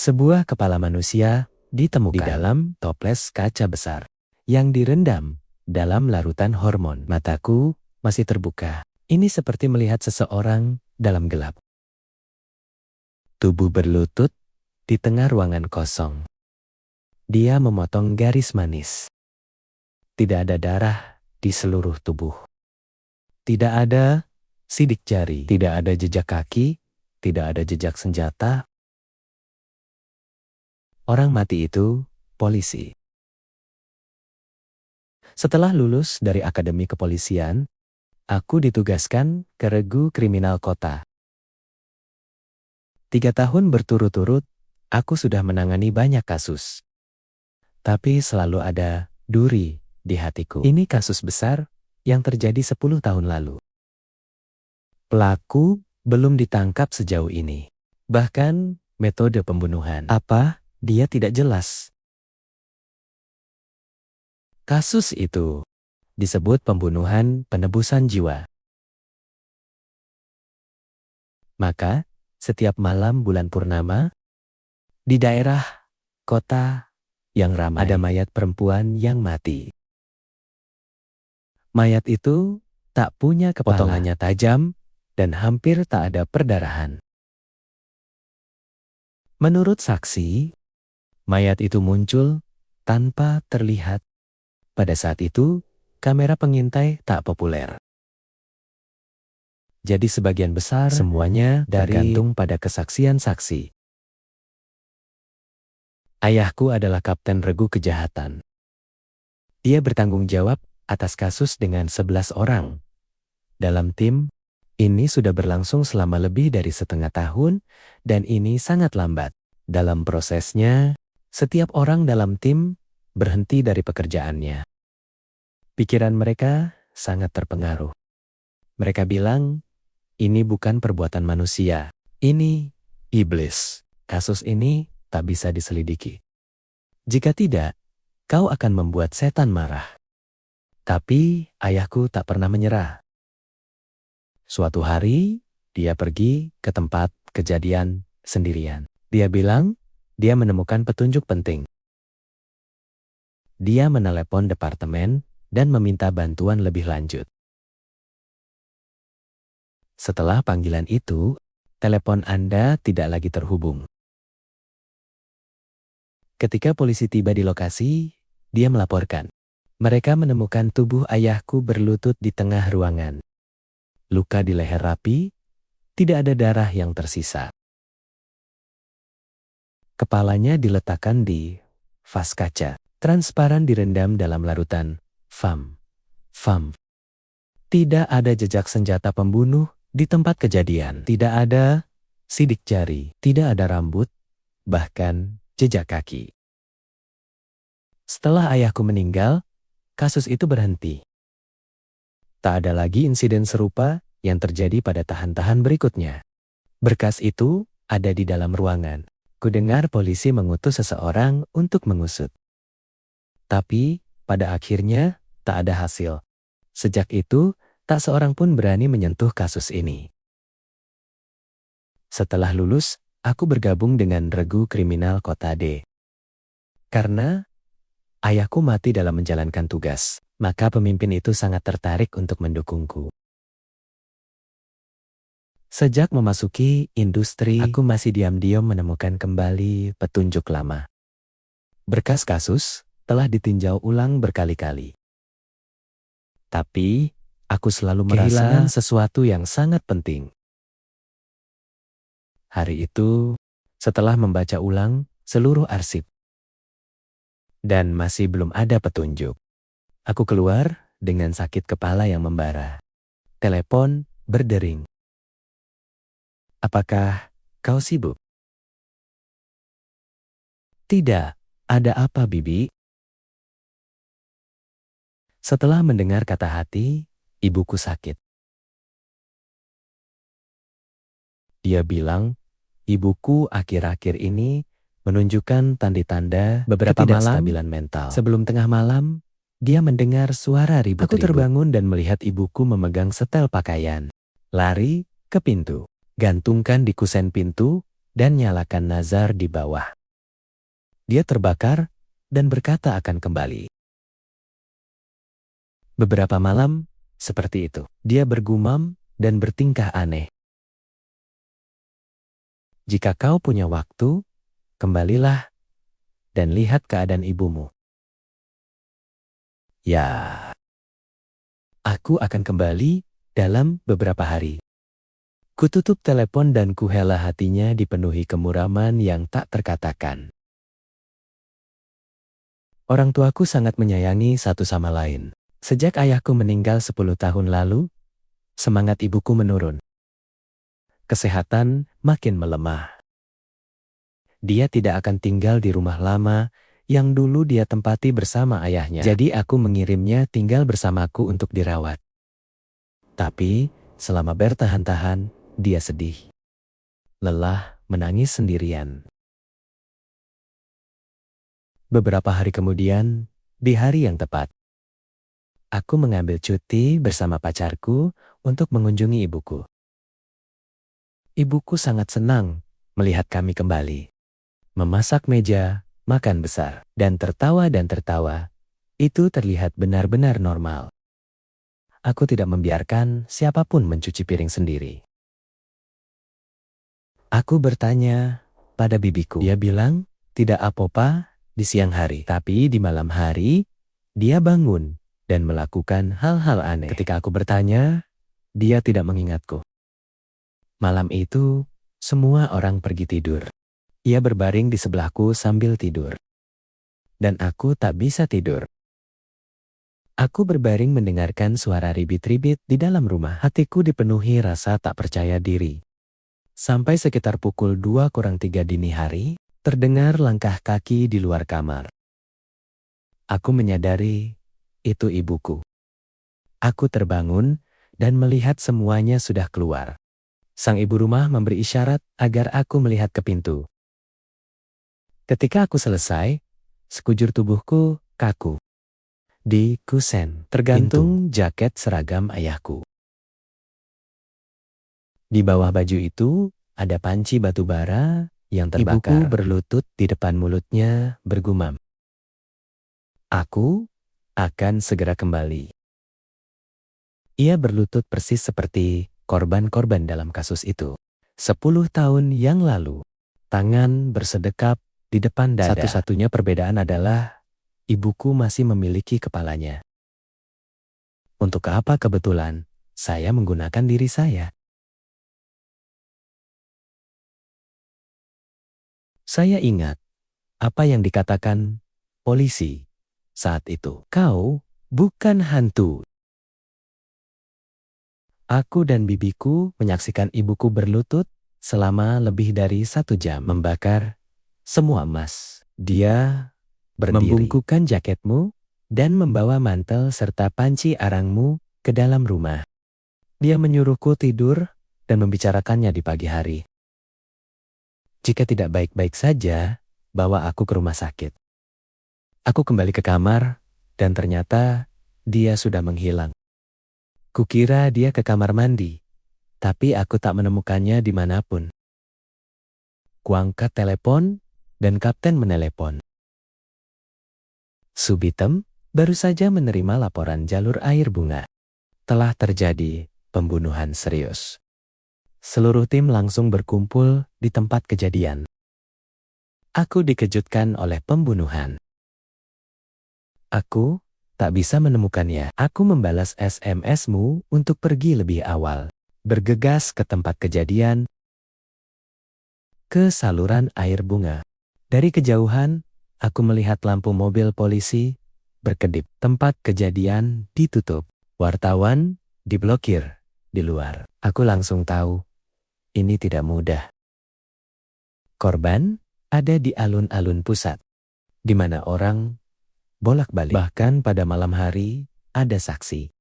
Sebuah kepala manusia ditemukan di dalam toples kaca besar yang direndam dalam larutan hormon. Mataku masih terbuka. Ini seperti melihat seseorang dalam gelap. Tubuh berlutut di tengah ruangan kosong. Dia memotong garis manis. Tidak ada darah di seluruh tubuh. Tidak ada sidik jari, tidak ada jejak kaki, tidak ada jejak senjata. Orang mati itu polisi. Setelah lulus dari Akademi Kepolisian, aku ditugaskan ke Regu Kriminal Kota. 3 tahun berturut-turut, aku sudah menangani banyak kasus. Tapi selalu ada duri di hatiku. Ini kasus besar yang terjadi 10 tahun lalu. Pelaku belum ditangkap sejauh ini. Bahkan metode pembunuhan dia tidak jelas. Kasus itu disebut pembunuhan penebusan jiwa. Maka, setiap malam bulan purnama, di daerah kota yang ramai ada mayat perempuan yang mati. Mayat itu tak punya kepala, potongannya tajam, dan hampir tak ada perdarahan. Menurut saksi, mayat itu muncul tanpa terlihat. Pada saat itu, kamera pengintai tak populer. Jadi sebagian besar semuanya tergantung pada kesaksian saksi. Ayahku adalah kapten regu kejahatan. Dia bertanggung jawab atas kasus dengan 11 orang. Dalam tim, ini sudah berlangsung selama lebih dari setengah tahun dan ini sangat lambat. Dalam prosesnya, setiap orang dalam tim berhenti dari pekerjaannya. Pikiran mereka sangat terpengaruh. Mereka bilang, ini bukan perbuatan manusia. Ini iblis. Kasus ini tak bisa diselidiki. Jika tidak, kau akan membuat setan marah. Tapi ayahku tak pernah menyerah. Suatu hari, dia pergi ke tempat kejadian sendirian. Dia bilang, dia menemukan petunjuk penting. Dia menelepon departemen dan meminta bantuan lebih lanjut. Setelah panggilan itu, telepon Anda tidak lagi terhubung. Ketika polisi tiba di lokasi, dia melaporkan. Mereka menemukan tubuh ayahku berlutut di tengah ruangan. Luka di leher rapi, tidak ada darah yang tersisa. Kepalanya diletakkan di vas kaca, transparan direndam dalam larutan FAM. Tidak ada jejak senjata pembunuh di tempat kejadian. Tidak ada sidik jari, tidak ada rambut, bahkan jejak kaki. Setelah ayahku meninggal, kasus itu berhenti. Tak ada lagi insiden serupa yang terjadi pada tahan-tahan berikutnya. Berkas itu ada di dalam ruangan. Kudengar polisi mengutus seseorang untuk mengusut. Tapi, pada akhirnya, tak ada hasil. Sejak itu, tak seorang pun berani menyentuh kasus ini. Setelah lulus, aku bergabung dengan Regu Kriminal Kota D. Karena ayahku mati dalam menjalankan tugas, maka pemimpin itu sangat tertarik untuk mendukungku. Sejak memasuki industri, aku masih diam-diam menemukan kembali petunjuk lama. Berkas kasus telah ditinjau ulang berkali-kali. Tapi, aku selalu kehilangan sesuatu yang sangat penting. Hari itu, setelah membaca ulang seluruh arsip, dan masih belum ada petunjuk, aku keluar dengan sakit kepala yang membara. Telepon berdering. Apakah kau sibuk? Tidak, ada apa, Bibi? Setelah mendengar kata hati, ibuku sakit. Dia bilang, ibuku akhir-akhir ini menunjukkan tanda-tanda beberapa ketidakstabilan mental. Sebelum tengah malam, dia mendengar suara ribut-ribut. Aku terbangun dan melihat ibuku memegang setel pakaian. Lari ke pintu. Gantungkan di kusen pintu, dan nyalakan nazar di bawah. Dia terbakar dan berkata akan kembali. Beberapa malam, seperti itu. Dia bergumam dan bertingkah aneh. Jika kau punya waktu, kembalilah dan lihat keadaan ibumu. Ya, aku akan kembali dalam beberapa hari. Kututup telepon dan kuhela hatinya dipenuhi kemuraman yang tak terkatakan. Orang tuaku sangat menyayangi satu sama lain. Sejak ayahku meninggal 10 tahun lalu, semangat ibuku menurun. Kesehatan makin melemah. Dia tidak akan tinggal di rumah lama yang dulu dia tempati bersama ayahnya. Jadi aku mengirimnya tinggal bersamaku untuk dirawat. Tapi selama bertahan-tahan, dia sedih. Lelah menangis sendirian. Beberapa hari kemudian, di hari yang tepat, aku mengambil cuti bersama pacarku untuk mengunjungi ibuku. Ibuku sangat senang melihat kami kembali. Memasak meja, makan besar, dan tertawa. Itu terlihat benar-benar normal. Aku tidak membiarkan siapapun mencuci piring sendiri. Aku bertanya pada bibiku. Dia bilang, tidak apa-apa di siang hari. Tapi di malam hari, dia bangun dan melakukan hal-hal aneh. Ketika aku bertanya, dia tidak mengingatku. Malam itu, semua orang pergi tidur. Ia berbaring di sebelahku sambil tidur. Dan aku tak bisa tidur. Aku berbaring mendengarkan suara ribit-ribit di dalam rumah. Hatiku dipenuhi rasa tak percaya diri. Sampai sekitar pukul 2:03 dini hari, terdengar langkah kaki di luar kamar. Aku menyadari itu ibuku. Aku terbangun dan melihat semuanya sudah keluar. Sang ibu rumah memberi isyarat agar aku melihat ke pintu. Ketika aku selesai, sekujur tubuhku kaku. Di kusen tergantung jaket seragam ayahku. Di bawah baju itu ada panci batu bara yang terbakar. Ibuku berlutut di depan mulutnya bergumam. Aku akan segera kembali. Ia berlutut persis seperti korban-korban dalam kasus itu. 10 tahun yang lalu, tangan bersedekap di depan dada. Satu-satunya perbedaan adalah ibuku masih memiliki kepalanya. Untuk apa kebetulan saya menggunakan diri saya? Saya ingat apa yang dikatakan polisi saat itu. Kau bukan hantu. Aku dan bibiku menyaksikan ibuku berlutut selama lebih dari 1 jam membakar semua emas. Dia berdiri, membungkukkan jaketmu dan membawa mantel serta panci arangmu ke dalam rumah. Dia menyuruhku tidur dan membicarakannya di pagi hari. Jika tidak baik-baik saja, bawa aku ke rumah sakit. Aku kembali ke kamar dan ternyata dia sudah menghilang. Kukira dia ke kamar mandi, tapi aku tak menemukannya dimanapun. Kuangkat telepon dan kapten menelepon. Subitem baru saja menerima laporan jalur air bunga. Telah terjadi pembunuhan serius. Seluruh tim langsung berkumpul di tempat kejadian. Aku dikejutkan oleh pembunuhan. Aku tak bisa menemukannya. Aku membalas SMS-mu untuk pergi lebih awal. Bergegas ke tempat kejadian, ke saluran air bunga. Dari kejauhan, aku melihat lampu mobil polisi berkedip. Tempat kejadian ditutup. Wartawan diblokir di luar. Aku langsung tahu, ini tidak mudah. Korban ada di alun-alun pusat, di mana orang bolak-balik. Bahkan pada malam hari, ada saksi.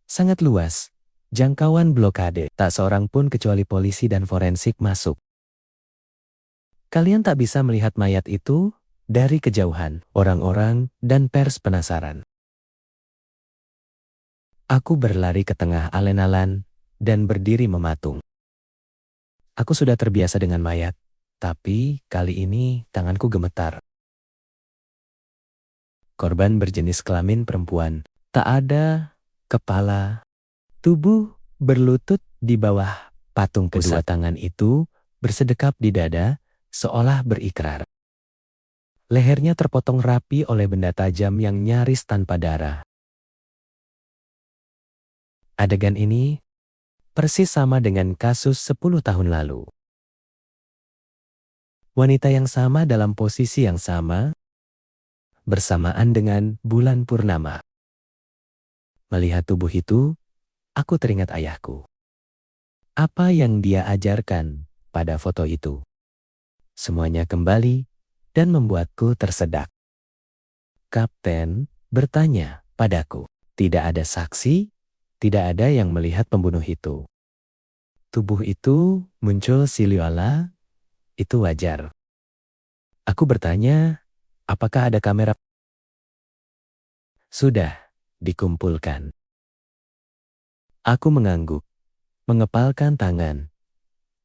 Sangat luas, jangkauan blokade. Tak seorang pun kecuali polisi dan forensik masuk. Kalian tak bisa melihat mayat itu dari kejauhan. Orang-orang dan pers penasaran. Aku berlari ke tengah alun-alun dan berdiri mematung. Aku sudah terbiasa dengan mayat, tapi kali ini tanganku gemetar. Korban berjenis kelamin perempuan, tak ada kepala, tubuh berlutut di bawah patung pusat. Kedua tangan itu bersedekap di dada, seolah berikrar. Lehernya terpotong rapi oleh benda tajam yang nyaris tanpa darah. Adegan ini persis sama dengan kasus 10 tahun lalu. Wanita yang sama dalam posisi yang sama, bersamaan dengan bulan purnama. Melihat tubuh itu, aku teringat ayahku. Apa yang dia ajarkan pada foto itu? Semuanya kembali dan membuatku tersedak. Kapten bertanya padaku, tidak ada saksi, tidak ada yang melihat pembunuh itu. Tubuh itu muncul siluala, itu wajar. Aku bertanya, apakah ada kamera? Sudah dikumpulkan. Aku mengangguk, mengepalkan tangan.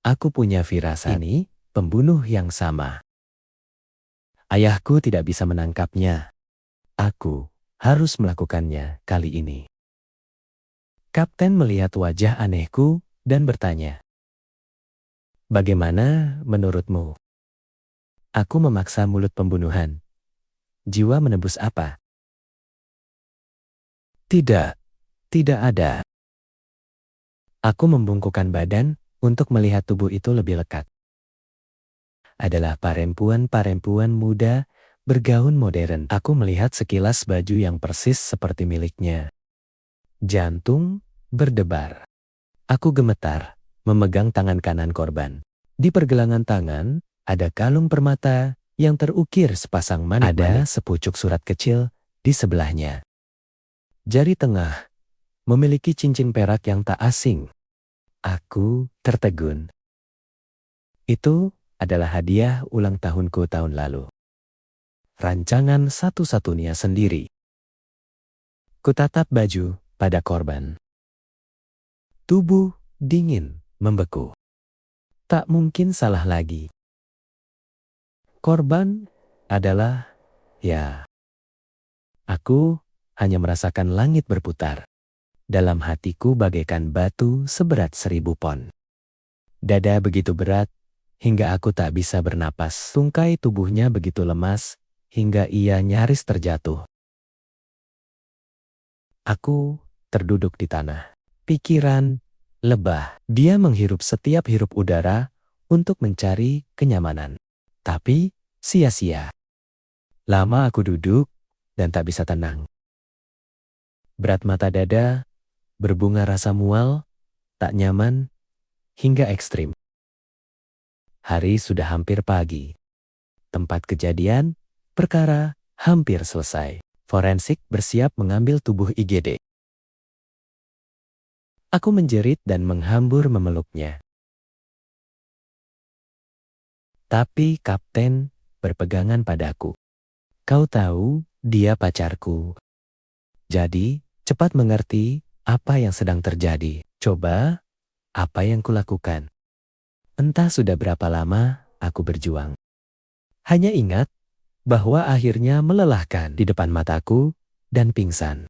Aku punya firasat ini pembunuh yang sama. Ayahku tidak bisa menangkapnya. Aku harus melakukannya kali ini. Kapten melihat wajah anehku dan bertanya, bagaimana menurutmu? Aku memaksa mulut pembunuhan. Jiwa menebus apa? Tidak, tidak ada. Aku membungkukkan badan untuk melihat tubuh itu lebih lekat. Adalah perempuan-perempuan muda bergaun modern. Aku melihat sekilas baju yang persis seperti miliknya. Jantung berdebar. Aku gemetar, memegang tangan kanan korban. Di pergelangan tangan, ada kalung permata yang terukir sepasang manik-manik. Ada sepucuk surat kecil di sebelahnya. Jari tengah memiliki cincin perak yang tak asing. Aku tertegun. Itu adalah hadiah ulang tahunku tahun lalu. Rancangan satu-satunya sendiri. Kutatap baju pada korban. Tubuh dingin, membeku. Tak mungkin salah lagi. Korban adalah, ya, aku hanya merasakan langit berputar. Dalam hatiku bagaikan batu seberat 1000 pon. Dada begitu berat, hingga aku tak bisa bernapas. Tungkai tubuhnya begitu lemas, hingga ia nyaris terjatuh. Aku terduduk di tanah. Pikiran lebah. Dia menghirup setiap hirup udara untuk mencari kenyamanan. Tapi sia-sia. Lama aku duduk dan tak bisa tenang. Berat mata dada, berbunga rasa mual, tak nyaman, hingga ekstrim. Hari sudah hampir pagi. Tempat kejadian, perkara hampir selesai. Forensik bersiap mengambil tubuh IGD. Aku menjerit dan menghambur memeluknya. Tapi kapten berpegangan padaku. Kau tahu, dia pacarku. Jadi, cepat mengerti apa yang sedang terjadi. Coba, apa yang kulakukan? Entah sudah berapa lama aku berjuang. Hanya ingat bahwa akhirnya melelahkan di depan mataku dan pingsan.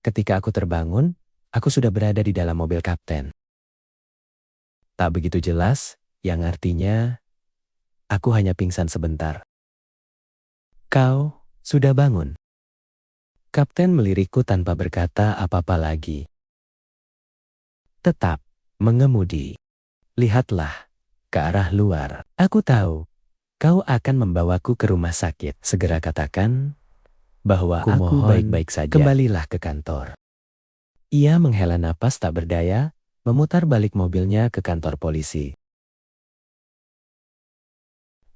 Ketika aku terbangun, aku sudah berada di dalam mobil kapten. Tak begitu jelas, yang artinya aku hanya pingsan sebentar. Kau sudah bangun? Kapten melirikku tanpa berkata apa-apa lagi. Tetap mengemudi. Lihatlah ke arah luar. Aku tahu kau akan membawaku ke rumah sakit. Segera katakan bahwa aku baik-baik saja. Kembalilah ke kantor. Ia menghela napas tak berdaya, memutar balik mobilnya ke kantor polisi.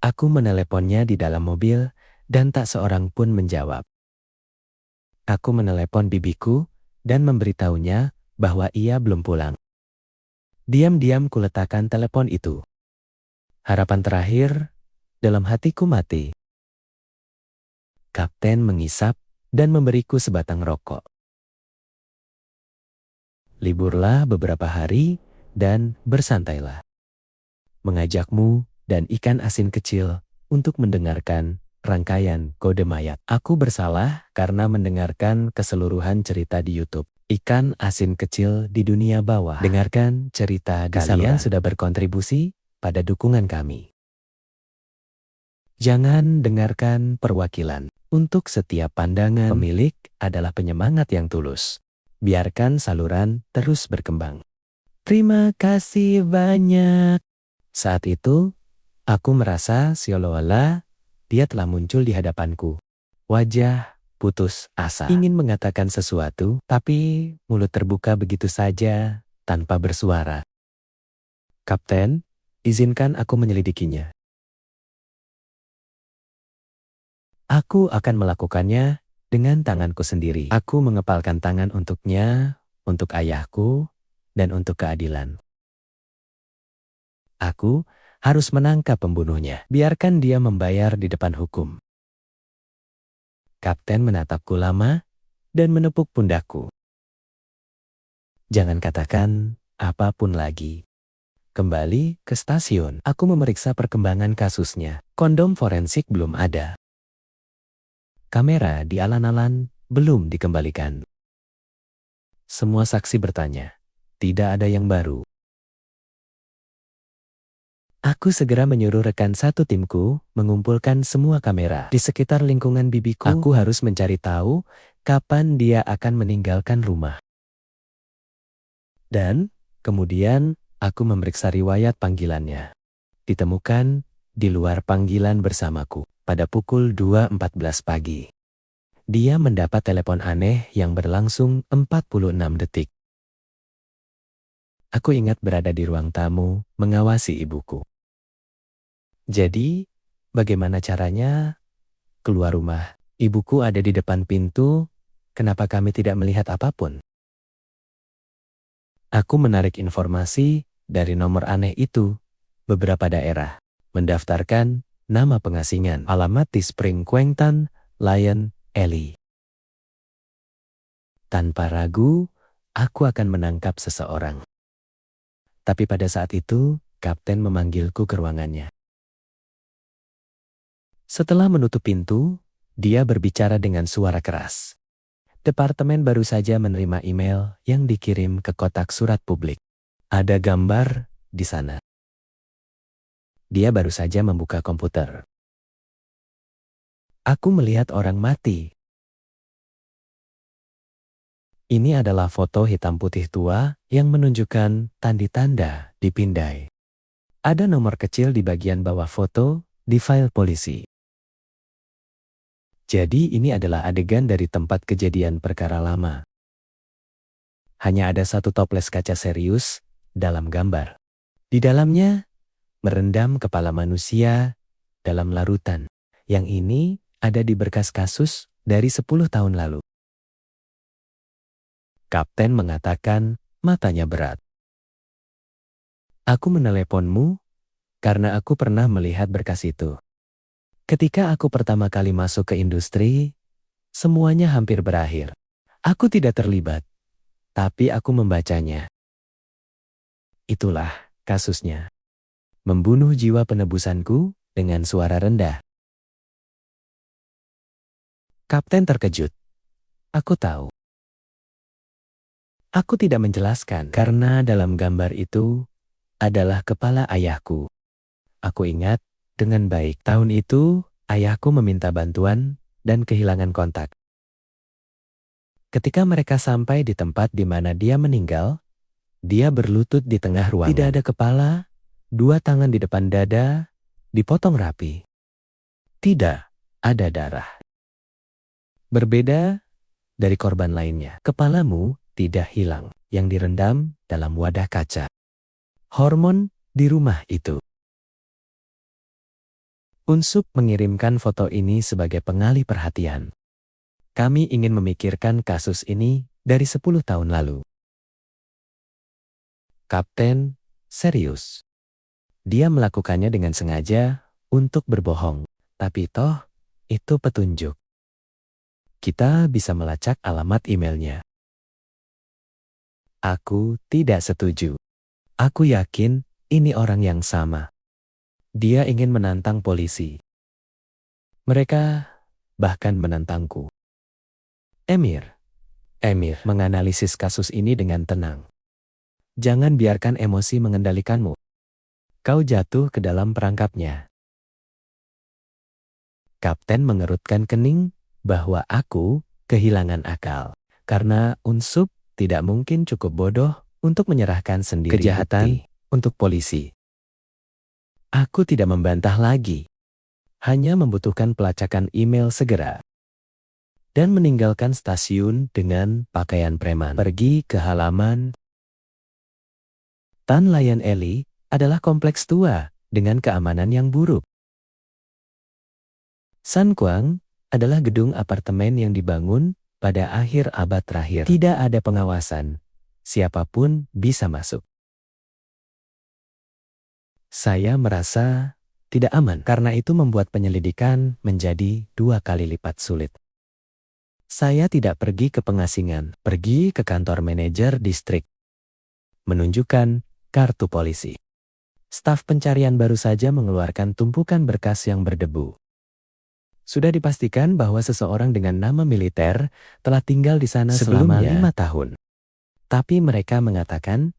Aku meneleponnya di dalam mobil dan tak seorang pun menjawab. Aku menelepon bibiku dan memberitahunya bahwa ia belum pulang. Diam-diam kuletakkan telepon itu. Harapan terakhir dalam hatiku mati. Kapten mengisap dan memberiku sebatang rokok. Liburlah beberapa hari dan bersantailah. Mengajakmu dan ikan asin kecil untuk mendengarkan rangkaian kode mayat. Aku bersalah karena mendengarkan keseluruhan cerita di YouTube. Ikan asin kecil di dunia bawah. Dengarkan cerita di saluran. Kalian sudah berkontribusi pada dukungan kami. Jangan dengarkan perwakilan. Untuk setiap pandangan, pemilik adalah penyemangat yang tulus. Biarkan saluran terus berkembang. Terima kasih banyak. Saat itu, aku merasa seolah-olah dia telah muncul di hadapanku. Wajah putus asa. Ingin mengatakan sesuatu, tapi mulut terbuka begitu saja tanpa bersuara. Kapten, izinkan aku menyelidikinya. Aku akan melakukannya dengan tanganku sendiri. Aku mengepalkan tangan untuknya, untuk ayahku, dan untuk keadilan. Aku harus menangkap pembunuhnya. Biarkan dia membayar di depan hukum. Kapten menatapku lama dan menepuk pundakku. Jangan katakan apapun lagi. Kembali ke stasiun. Aku memeriksa perkembangan kasusnya. Kondom forensik belum ada. Kamera di alan-alan belum dikembalikan. Semua saksi bertanya, tidak ada yang baru. Aku segera menyuruh rekan satu timku mengumpulkan semua kamera di sekitar lingkungan bibiku. Aku harus mencari tahu kapan dia akan meninggalkan rumah. Dan kemudian aku memeriksa riwayat panggilannya. Ditemukan di luar panggilan bersamaku. Pada pukul 2.14 pagi. Dia mendapat telepon aneh yang berlangsung 46 detik. Aku ingat berada di ruang tamu mengawasi ibuku. Jadi, bagaimana caranya keluar rumah? Ibuku ada di depan pintu, kenapa kami tidak melihat apapun? Aku menarik informasi dari nomor aneh itu, beberapa daerah, mendaftarkan nama pengasingan, alamat di Spring Quentin, Lion, Ellie. Tanpa ragu, aku akan menangkap seseorang. Tapi pada saat itu, kapten memanggilku ke ruangannya. Setelah menutup pintu, dia berbicara dengan suara keras. Departemen baru saja menerima email yang dikirim ke kotak surat publik. Ada gambar di sana. Dia baru saja membuka komputer. Aku melihat orang mati. Ini adalah foto hitam putih tua yang menunjukkan tanda-tanda dipindai. Ada nomor kecil di bagian bawah foto di file polisi. Jadi ini adalah adegan dari tempat kejadian perkara lama. Hanya ada satu toples kaca serius dalam gambar. Di dalamnya, merendam kepala manusia dalam larutan. Yang ini ada di berkas kasus dari 10 tahun lalu. Kapten mengatakan matanya berat. Aku meneleponmu karena aku pernah melihat berkas itu. Ketika aku pertama kali masuk ke industri, semuanya hampir berakhir. Aku tidak terlibat, tapi aku membacanya. Itulah kasusnya. Membunuh jiwa penebusanku dengan suara rendah. Kapten terkejut. Aku tahu. Aku tidak menjelaskan karena dalam gambar itu adalah kepala ayahku. Aku ingat dengan baik tahun itu ayahku meminta bantuan dan kehilangan kontak. Ketika mereka sampai di tempat di mana dia meninggal, dia berlutut di tengah ruangan. Tidak ada kepala, 2 tangan di depan dada, dipotong rapi. Tidak ada darah. Berbeda dari korban lainnya, kepalamu tidak hilang, yang direndam dalam wadah kaca. Hormon di rumah itu. Unsub mengirimkan foto ini sebagai pengalih perhatian. Kami ingin memikirkan kasus ini dari 10 tahun lalu. Kapten serius. Dia melakukannya dengan sengaja untuk berbohong, tapi toh itu petunjuk. Kita bisa melacak alamat emailnya. Aku tidak setuju. Aku yakin ini orang yang sama. Dia ingin menantang polisi. Mereka bahkan menantangku. Emir menganalisis kasus ini dengan tenang. Jangan biarkan emosi mengendalikanmu. Kau jatuh ke dalam perangkapnya. Kapten mengerutkan kening bahwa aku kehilangan akal. Karena Unsub tidak mungkin cukup bodoh untuk menyerahkan sendiri kejahatan untuk polisi. Aku tidak membantah lagi. Hanya membutuhkan pelacakan email segera. Dan meninggalkan stasiun dengan pakaian preman. Pergi ke halaman. Tan Layan Eli adalah kompleks tua dengan keamanan yang buruk. San Kuang adalah gedung apartemen yang dibangun pada akhir abad terakhir. Tidak ada pengawasan. Siapapun bisa masuk. Saya merasa tidak aman karena itu membuat penyelidikan menjadi 2 kali lipat sulit. Saya tidak pergi ke pengasingan, pergi ke kantor manajer distrik. Menunjukkan kartu polisi. Staf pencarian baru saja mengeluarkan tumpukan berkas yang berdebu. Sudah dipastikan bahwa seseorang dengan nama militer telah tinggal di sana selama 5 tahun. Tapi mereka mengatakan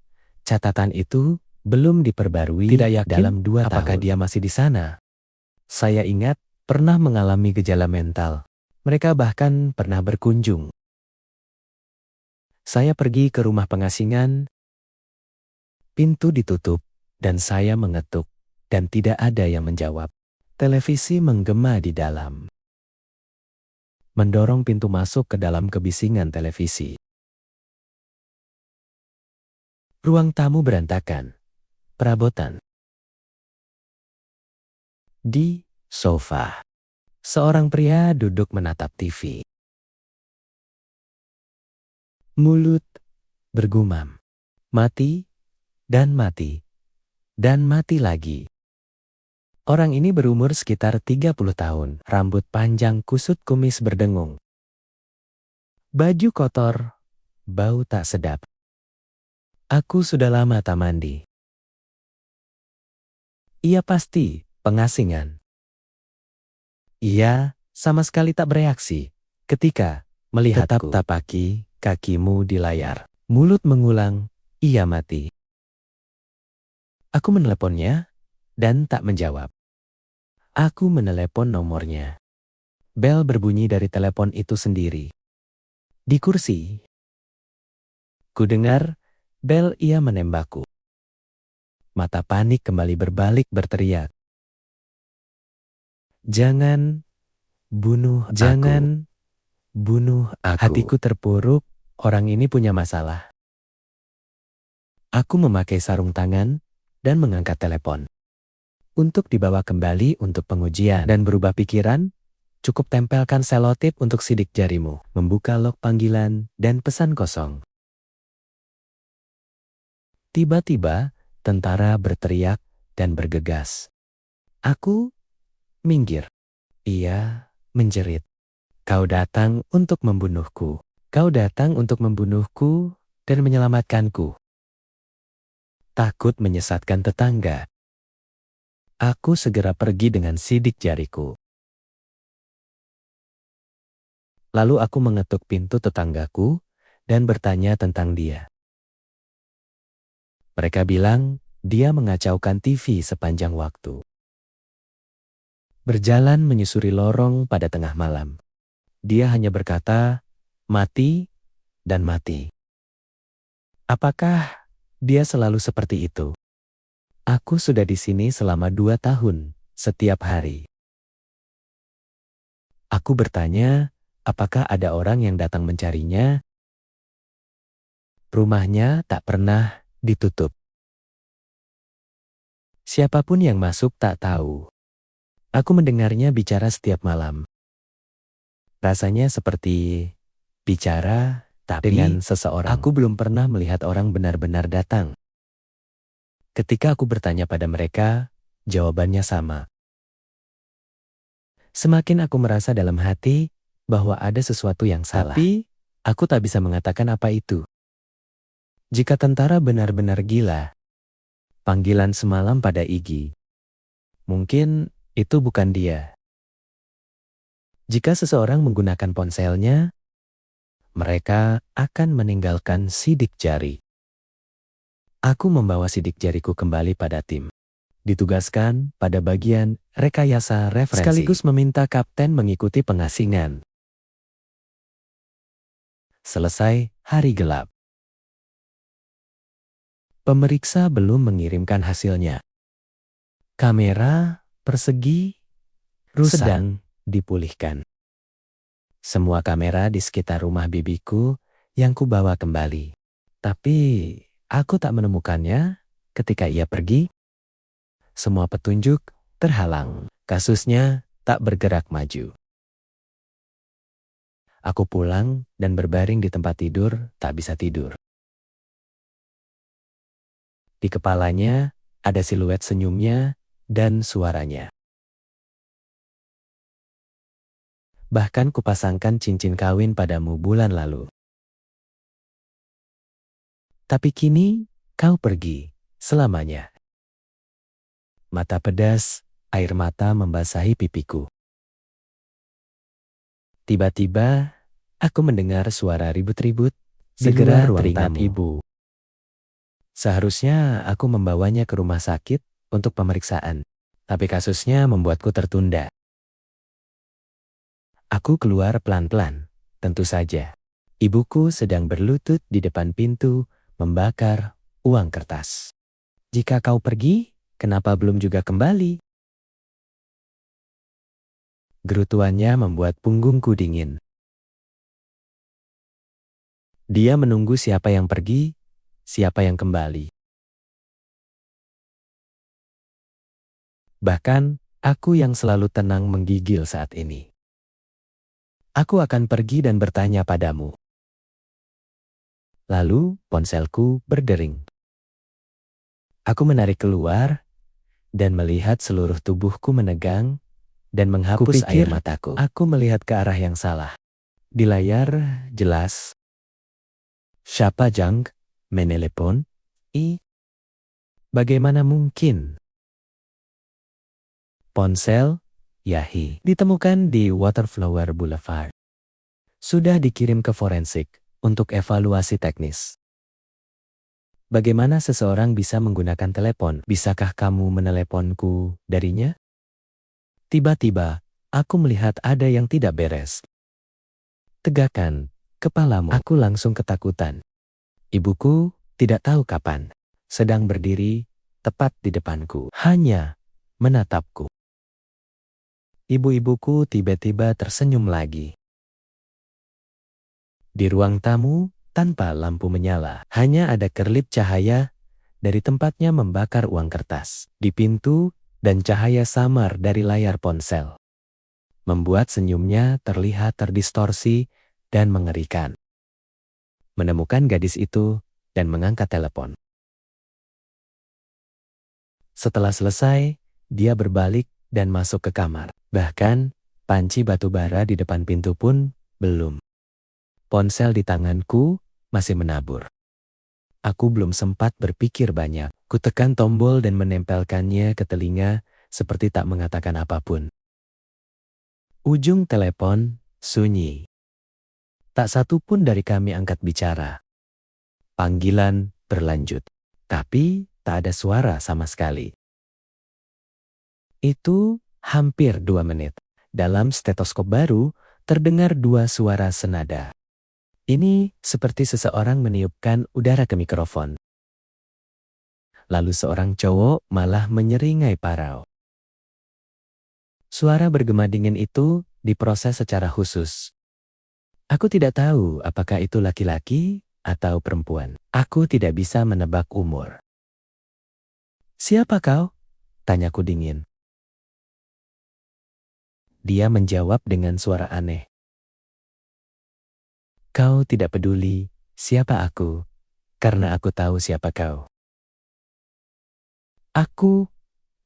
catatan itu belum diperbarui. Tidak yakin dalam 2 apakah tahun dia masih di sana. Saya ingat pernah mengalami gejala mental. Mereka bahkan pernah berkunjung. Saya pergi ke rumah pengasingan. Pintu ditutup dan saya mengetuk dan tidak ada yang menjawab. Televisi menggema di dalam. Mendorong pintu masuk ke dalam kebisingan televisi. Ruang tamu berantakan. Perabotan. Di sofa. Seorang pria duduk menatap TV. Mulut bergumam. Mati, dan mati, dan mati lagi. Orang ini berumur sekitar 30 tahun, rambut panjang kusut kumis berdengung. Baju kotor, bau tak sedap. Aku sudah lama tak mandi. Ia pasti pengasingan. Ia sama sekali tak bereaksi ketika melihatku. Tetap tapaki kakimu di layar. Mulut mengulang, ia mati. Aku meneleponnya dan tak menjawab. Aku menelepon nomornya. Bel berbunyi dari telepon itu sendiri. Di kursi. Kudengar bel ia menembakku. Mata panik kembali berbalik berteriak. Jangan bunuh aku. Jangan bunuh aku. Hatiku terpuruk, orang ini punya masalah. Aku memakai sarung tangan dan mengangkat telepon. Untuk dibawa kembali untuk pengujian dan berubah pikiran, cukup tempelkan selotip untuk sidik jarimu, membuka log panggilan dan pesan kosong. Tiba-tiba, tentara berteriak dan bergegas. Aku minggir. Ia menjerit. Kau datang untuk membunuhku. Kau datang untuk membunuhku dan menyelamatkanku. Takut menyesatkan tetangga. Aku segera pergi dengan sidik jariku. Lalu aku mengetuk pintu tetanggaku dan bertanya tentang dia. Mereka bilang dia mengacaukan TV sepanjang waktu. Berjalan menyusuri lorong pada tengah malam. Dia hanya berkata, mati dan mati. Apakah dia selalu seperti itu? Aku sudah di sini selama 2 tahun, setiap hari. Aku bertanya, apakah ada orang yang datang mencarinya? Rumahnya tak pernah ditutup. Siapapun yang masuk tak tahu. Aku mendengarnya bicara setiap malam. Rasanya seperti bicara, tapi dengan seseorang. Aku belum pernah melihat orang benar-benar datang. Ketika aku bertanya pada mereka, jawabannya sama. Semakin aku merasa dalam hati bahwa ada sesuatu yang salah. Tapi, aku tak bisa mengatakan apa itu. Jika tentara benar-benar gila, Panggilan semalam pada Iggy. Mungkin itu bukan dia. Jika seseorang menggunakan ponselnya, mereka akan meninggalkan sidik jari. Aku membawa sidik jariku kembali pada tim. Ditugaskan pada bagian rekayasa referensi. Sekaligus meminta kapten mengikuti pengasingan. Selesai hari gelap. Pemeriksa belum mengirimkan hasilnya. Kamera persegi rusak sedang dipulihkan. Semua kamera di sekitar rumah bibiku yang kubawa kembali. Tapi aku tak menemukannya ketika ia pergi. Semua petunjuk terhalang. Kasusnya tak bergerak maju. Aku pulang dan berbaring di tempat tidur, tak bisa tidur. Di kepalanya ada siluet senyumnya dan suaranya. Bahkan kupasangkan cincin kawin padamu bulan lalu. Tapi kini kau pergi selamanya. Mata pedas, air mata membasahi pipiku. Tiba-tiba aku mendengar suara ribut-ribut. Segera teringat ibu. Seharusnya aku membawanya ke rumah sakit untuk pemeriksaan. Tapi kasusnya membuatku tertunda. Aku keluar pelan-pelan, tentu saja. Ibuku sedang berlutut di depan pintu, membakar uang kertas. Jika kau pergi, kenapa belum juga kembali? Gerutuannya membuat punggungku dingin. Dia menunggu siapa yang pergi, siapa yang kembali. Bahkan, aku yang selalu tenang menggigil saat ini. Aku akan pergi dan bertanya padamu. Lalu, ponselku berdering. Aku menarik keluar dan melihat seluruh tubuhku menegang dan menghapus air mataku. Aku melihat ke arah yang salah. Di layar jelas, siapa Jang menelepon? Bagaimana mungkin? Ponsel Yahi ditemukan di Waterflower Boulevard. Sudah dikirim ke forensik untuk evaluasi teknis. Bagaimana seseorang bisa menggunakan telepon? Bisakah kamu meneleponku darinya? Tiba-tiba, aku melihat ada yang tidak beres. Tegakkan kepalamu. Aku langsung ketakutan. Ibuku tidak tahu kapan sedang berdiri tepat di depanku, hanya menatapku. Ibu-ibuku tiba-tiba tersenyum lagi. Di ruang tamu, tanpa lampu menyala, hanya ada kerlip cahaya dari tempatnya membakar uang kertas di pintu dan cahaya samar dari layar ponsel. Membuat senyumnya terlihat terdistorsi dan mengerikan. Menemukan gadis itu dan mengangkat telepon. Setelah selesai, dia berbalik dan masuk ke kamar. Bahkan, panci batu bara di depan pintu pun belum. Ponsel di tanganku masih menabur. Aku belum sempat berpikir banyak. Kutekan tombol dan menempelkannya ke telinga seperti tak mengatakan apapun. Ujung telepon sunyi. Tak satu pun dari kami angkat bicara. Panggilan berlanjut, tapi tak ada suara sama sekali. Itu hampir 2 menit. Dalam stetoskop baru, terdengar 2 suara senada. Ini seperti seseorang meniupkan udara ke mikrofon. Lalu seorang cowok malah menyeringai parau. Suara bergema dingin itu diproses secara khusus. Aku tidak tahu apakah itu laki-laki atau perempuan. Aku tidak bisa menebak umur. "Siapa kau?" tanyaku dingin. Dia menjawab dengan suara aneh. "Kau tidak peduli siapa aku, karena aku tahu siapa kau." Aku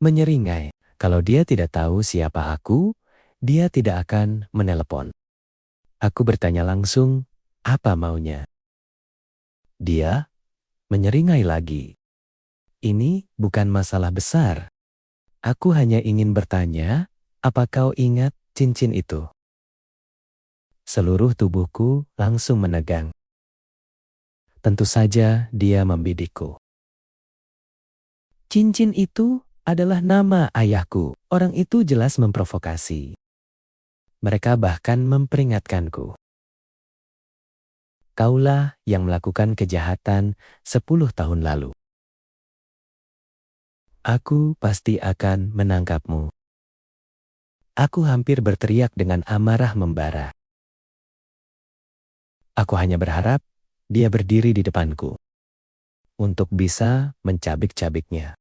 menyeringai. Kalau dia tidak tahu siapa aku, dia tidak akan menelepon. Aku bertanya langsung, apa maunya? Dia menyeringai lagi. Ini bukan masalah besar. Aku hanya ingin bertanya, apa kau ingat cincin itu? Seluruh tubuhku langsung menegang. Tentu saja dia membidikku. Cincin itu adalah nama ayahku. Orang itu jelas memprovokasi. Mereka bahkan memperingatkanku. Kaulah yang melakukan kejahatan 10 tahun lalu. Aku pasti akan menangkapmu. Aku hampir berteriak dengan amarah membara. Aku hanya berharap dia berdiri di depanku untuk bisa mencabik-cabiknya.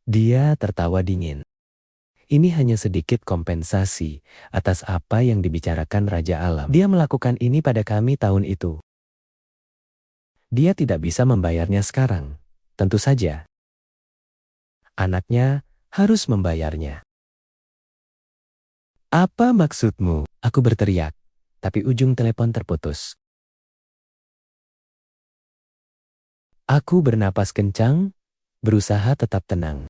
Dia tertawa dingin. Ini hanya sedikit kompensasi atas apa yang dibicarakan Raja Alam. Dia melakukan ini pada kami tahun itu. Dia tidak bisa membayarnya sekarang. Tentu saja. Anaknya harus membayarnya. Apa maksudmu? Aku berteriak, tapi ujung telepon terputus. Aku bernapas kencang, berusaha tetap tenang.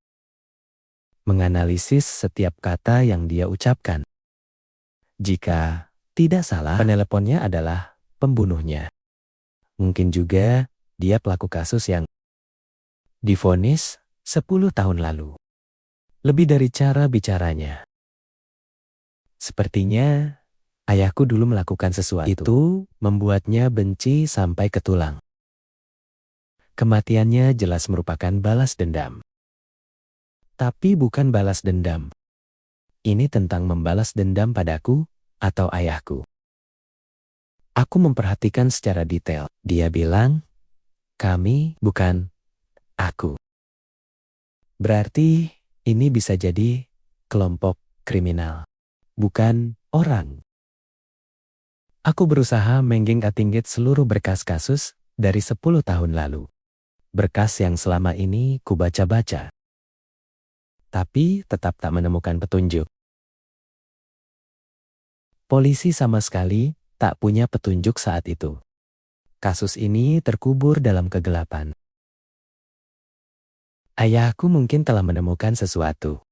Menganalisis setiap kata yang dia ucapkan. Jika tidak salah, peneleponnya adalah pembunuhnya. Mungkin juga dia pelaku kasus yang divonis 10 tahun lalu. Lebih dari cara bicaranya. Sepertinya ayahku dulu melakukan sesuatu. Itu membuatnya benci sampai ke tulang. Kematiannya jelas merupakan balas dendam. Tapi bukan balas dendam. Ini tentang membalas dendam padaku atau ayahku. Aku memperhatikan secara detail. Dia bilang, kami bukan aku. Berarti ini bisa jadi kelompok kriminal. Bukan orang. Aku berusaha mengingat-ingat seluruh berkas kasus dari 10 tahun lalu. Berkas yang selama ini kubaca-baca. Tapi tetap tak menemukan petunjuk. Polisi sama sekali tak punya petunjuk saat itu. Kasus ini terkubur dalam kegelapan. Ayahku mungkin telah menemukan sesuatu.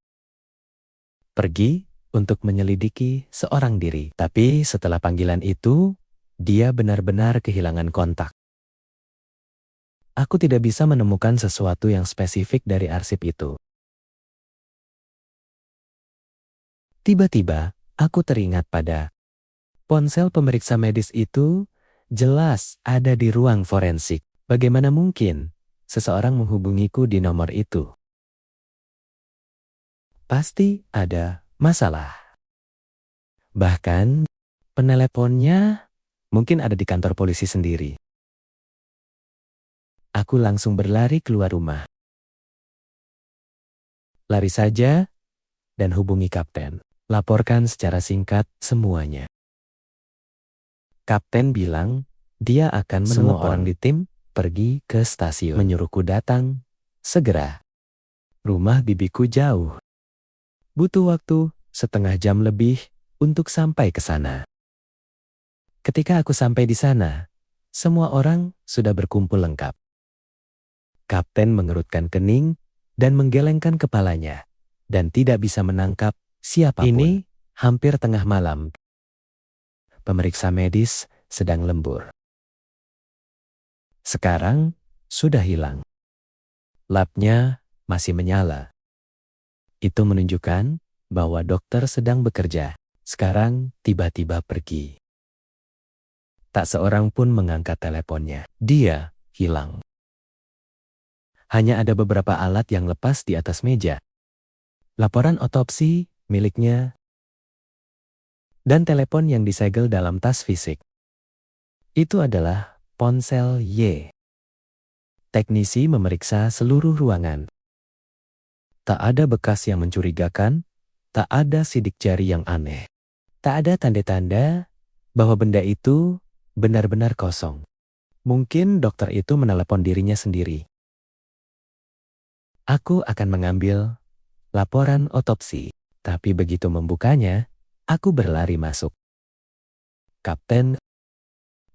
Pergi untuk menyelidiki seorang diri. Tapi setelah panggilan itu, dia benar-benar kehilangan kontak. Aku tidak bisa menemukan sesuatu yang spesifik dari arsip itu. Tiba-tiba, aku teringat pada ponsel pemeriksa medis itu jelas ada di ruang forensik. Bagaimana mungkin seseorang menghubungiku di nomor itu? Pasti ada masalah. Bahkan, peneleponnya mungkin ada di kantor polisi sendiri. Aku langsung berlari keluar rumah. Lari saja dan hubungi kapten. Laporkan secara singkat semuanya. Kapten bilang, dia akan semua orang di tim pergi ke stasiun. Menyuruhku datang segera. Rumah bibiku jauh. Butuh waktu setengah jam lebih untuk sampai ke sana. Ketika aku sampai di sana, semua orang sudah berkumpul lengkap. Kapten mengerutkan kening dan menggelengkan kepalanya dan tidak bisa menangkap siapapun. Ini hampir tengah malam. Pemeriksa medis sedang lembur. Sekarang sudah hilang. Labnya masih menyala. Itu menunjukkan bahwa dokter sedang bekerja. Sekarang tiba-tiba pergi. Tak seorang pun mengangkat teleponnya. Dia hilang. Hanya ada beberapa alat yang lepas di atas meja. Laporan otopsi miliknya dan telepon yang disegel dalam tas fisik. Itu adalah ponsel Y. Teknisi memeriksa seluruh ruangan. Tak ada bekas yang mencurigakan, tak ada sidik jari yang aneh. Tak ada tanda-tanda bahwa benda itu benar-benar kosong. Mungkin dokter itu menelepon dirinya sendiri. Aku akan mengambil laporan otopsi, tapi begitu membukanya, aku berlari masuk. Kapten,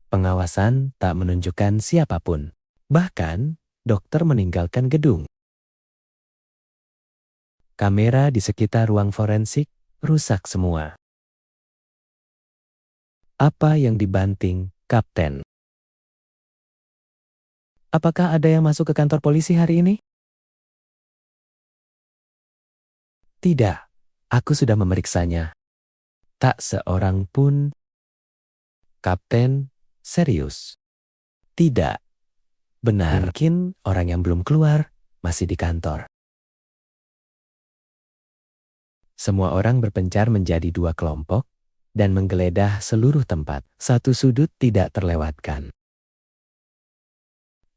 pengawasan tak menunjukkan siapapun. Bahkan, dokter meninggalkan gedung. Kamera di sekitar ruang forensik rusak semua. Apa yang dibanting, Kapten? Apakah ada yang masuk ke kantor polisi hari ini? Tidak, aku sudah memeriksanya. Tak seorang pun. Kapten, serius? Tidak. Benar. Mungkin orang yang belum keluar masih di kantor. Semua orang berpencar menjadi dua kelompok dan menggeledah seluruh tempat. Satu sudut tidak terlewatkan.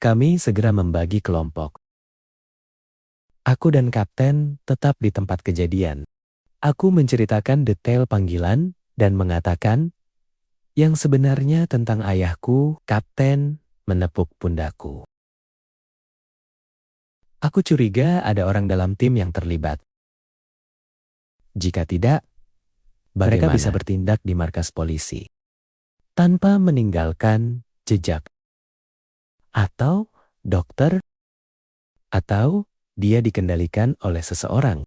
Kami segera membagi kelompok. Aku dan Kapten tetap di tempat kejadian. Aku menceritakan detail panggilan dan mengatakan yang sebenarnya tentang ayahku. Kapten menepuk pundakku. Aku curiga ada orang dalam tim yang terlibat. Jika tidak, mereka bisa bertindak di markas polisi tanpa meninggalkan jejak. Atau dokter, atau dia dikendalikan oleh seseorang.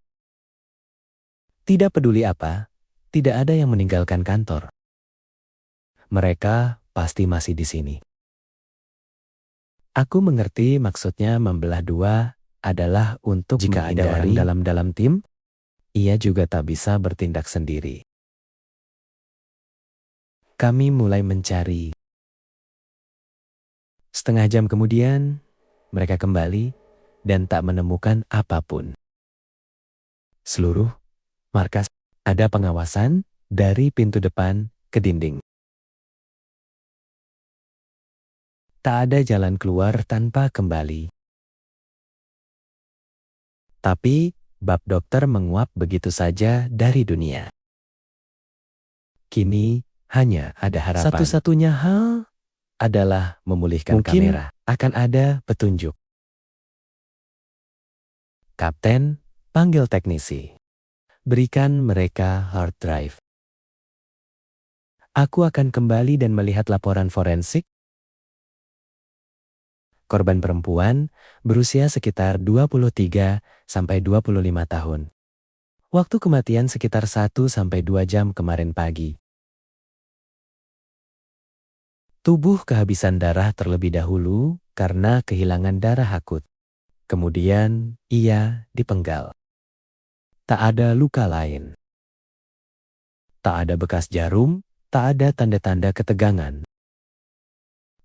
Tidak peduli apa, tidak ada yang meninggalkan kantor. Mereka pasti masih di sini. Aku mengerti maksudnya membelah dua adalah untuk jika ada orang dalam tim, ia juga tak bisa bertindak sendiri. Kami mulai mencari. Setengah jam kemudian, mereka kembali dan tak menemukan apapun. Seluruh markas ada pengawasan dari pintu depan ke dinding. Tak ada jalan keluar tanpa kembali. Tapi bab dokter menguap begitu saja dari dunia. Kini hanya ada harapan. Satu-satunya hal adalah memulihkan kamera. Akan ada petunjuk. Kapten, panggil teknisi. Berikan mereka hard drive. Aku akan kembali dan melihat laporan forensik. Korban perempuan berusia sekitar 23 sampai 25 tahun. Waktu kematian sekitar 1 sampai 2 jam kemarin pagi. Tubuh kehabisan darah terlebih dahulu karena kehilangan darah akut. Kemudian ia dipenggal. Tak ada luka lain. Tak ada bekas jarum, tak ada tanda-tanda ketegangan.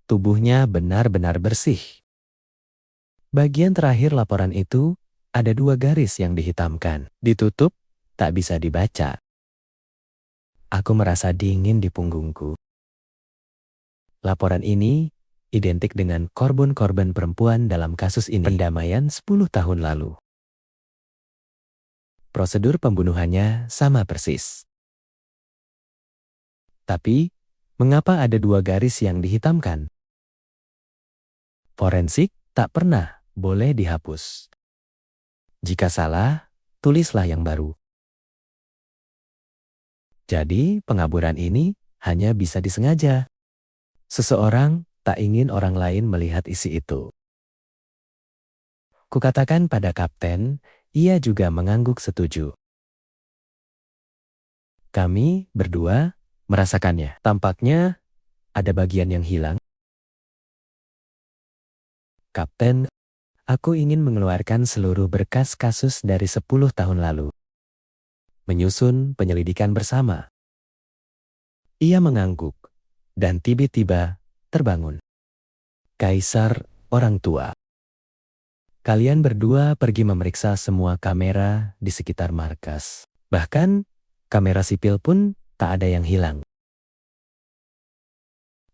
Tubuhnya benar-benar bersih. Bagian terakhir laporan itu ada 2 garis yang dihitamkan. Ditutup, tak bisa dibaca. Aku merasa dingin di punggungku. Laporan ini identik dengan korban-korban perempuan dalam kasus ini. Pendamaian 10 tahun lalu. Prosedur pembunuhannya sama persis. Tapi, mengapa ada 2 garis yang dihitamkan? Forensik tak pernah boleh dihapus. Jika salah, tulislah yang baru. Jadi, pengaburan ini hanya bisa disengaja. Seseorang tak ingin orang lain melihat isi itu. Kukatakan pada Kapten, ia juga mengangguk setuju. Kami berdua merasakannya. Tampaknya ada bagian yang hilang. Kapten, aku ingin mengeluarkan seluruh berkas kasus dari 10 tahun lalu. Menyusun penyelidikan bersama. Ia mengangguk dan tiba-tiba terbangun. Kaisar orang tua. Kalian berdua pergi memeriksa semua kamera di sekitar markas. Bahkan kamera sipil pun tak ada yang hilang.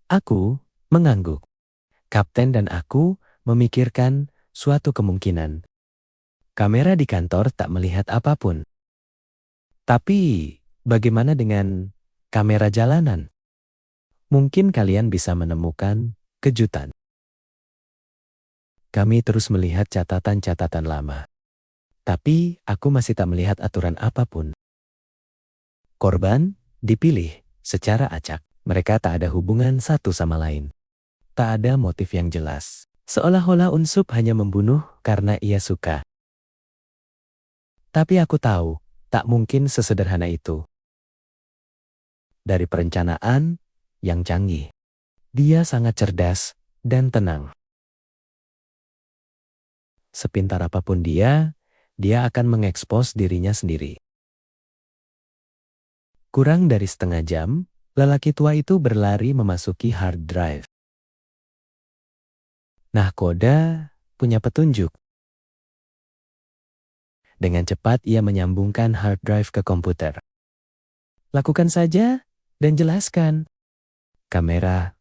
Aku mengangguk. Kapten dan aku memikirkan suatu kemungkinan. Kamera di kantor tak melihat apapun. Tapi bagaimana dengan kamera jalanan? Mungkin kalian bisa menemukan kejutan. Kami terus melihat catatan-catatan lama. Tapi aku masih tak melihat aturan apapun. Korban dipilih secara acak. Mereka tak ada hubungan satu sama lain. Tak ada motif yang jelas. Seolah-olah Unsup hanya membunuh karena ia suka. Tapi aku tahu, tak mungkin sesederhana itu. Dari perencanaan yang canggih, dia sangat cerdas dan tenang. Sepintar apapun dia akan mengekspos dirinya sendiri. Kurang dari setengah jam, lelaki tua itu berlari memasuki hard drive. Nahkoda punya petunjuk. Dengan cepat ia menyambungkan hard drive ke komputer. Lakukan saja dan jelaskan. Kamera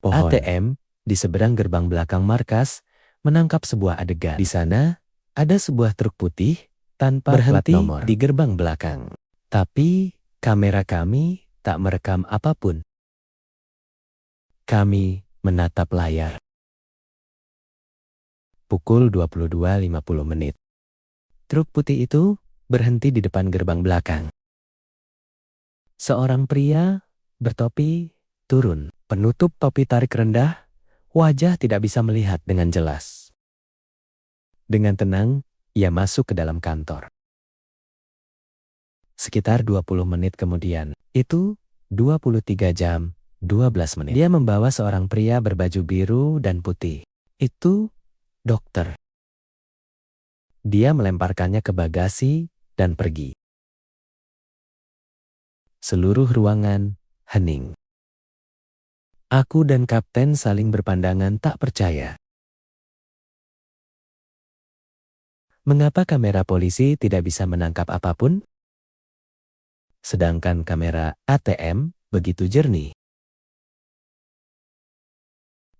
pohon ATM di seberang gerbang belakang markas menangkap sebuah adegan. Di sana ada sebuah truk putih tanpa berhenti plat nomor di gerbang belakang. Tapi kamera kami tak merekam apapun. Kami menatap layar. Pukul 22.50. Truk putih itu berhenti di depan gerbang belakang. Seorang pria bertopi turun. Penutup topi tarik rendah, wajah tidak bisa melihat dengan jelas. Dengan tenang, ia masuk ke dalam kantor. Sekitar 20 menit kemudian, itu 23 jam, 12 menit. Dia membawa seorang pria berbaju biru dan putih. Itu dokter. Dia melemparkannya ke bagasi dan pergi. Seluruh ruangan hening. Aku dan kapten saling berpandangan tak percaya. Mengapa kamera polisi tidak bisa menangkap apapun? Sedangkan kamera ATM begitu jernih.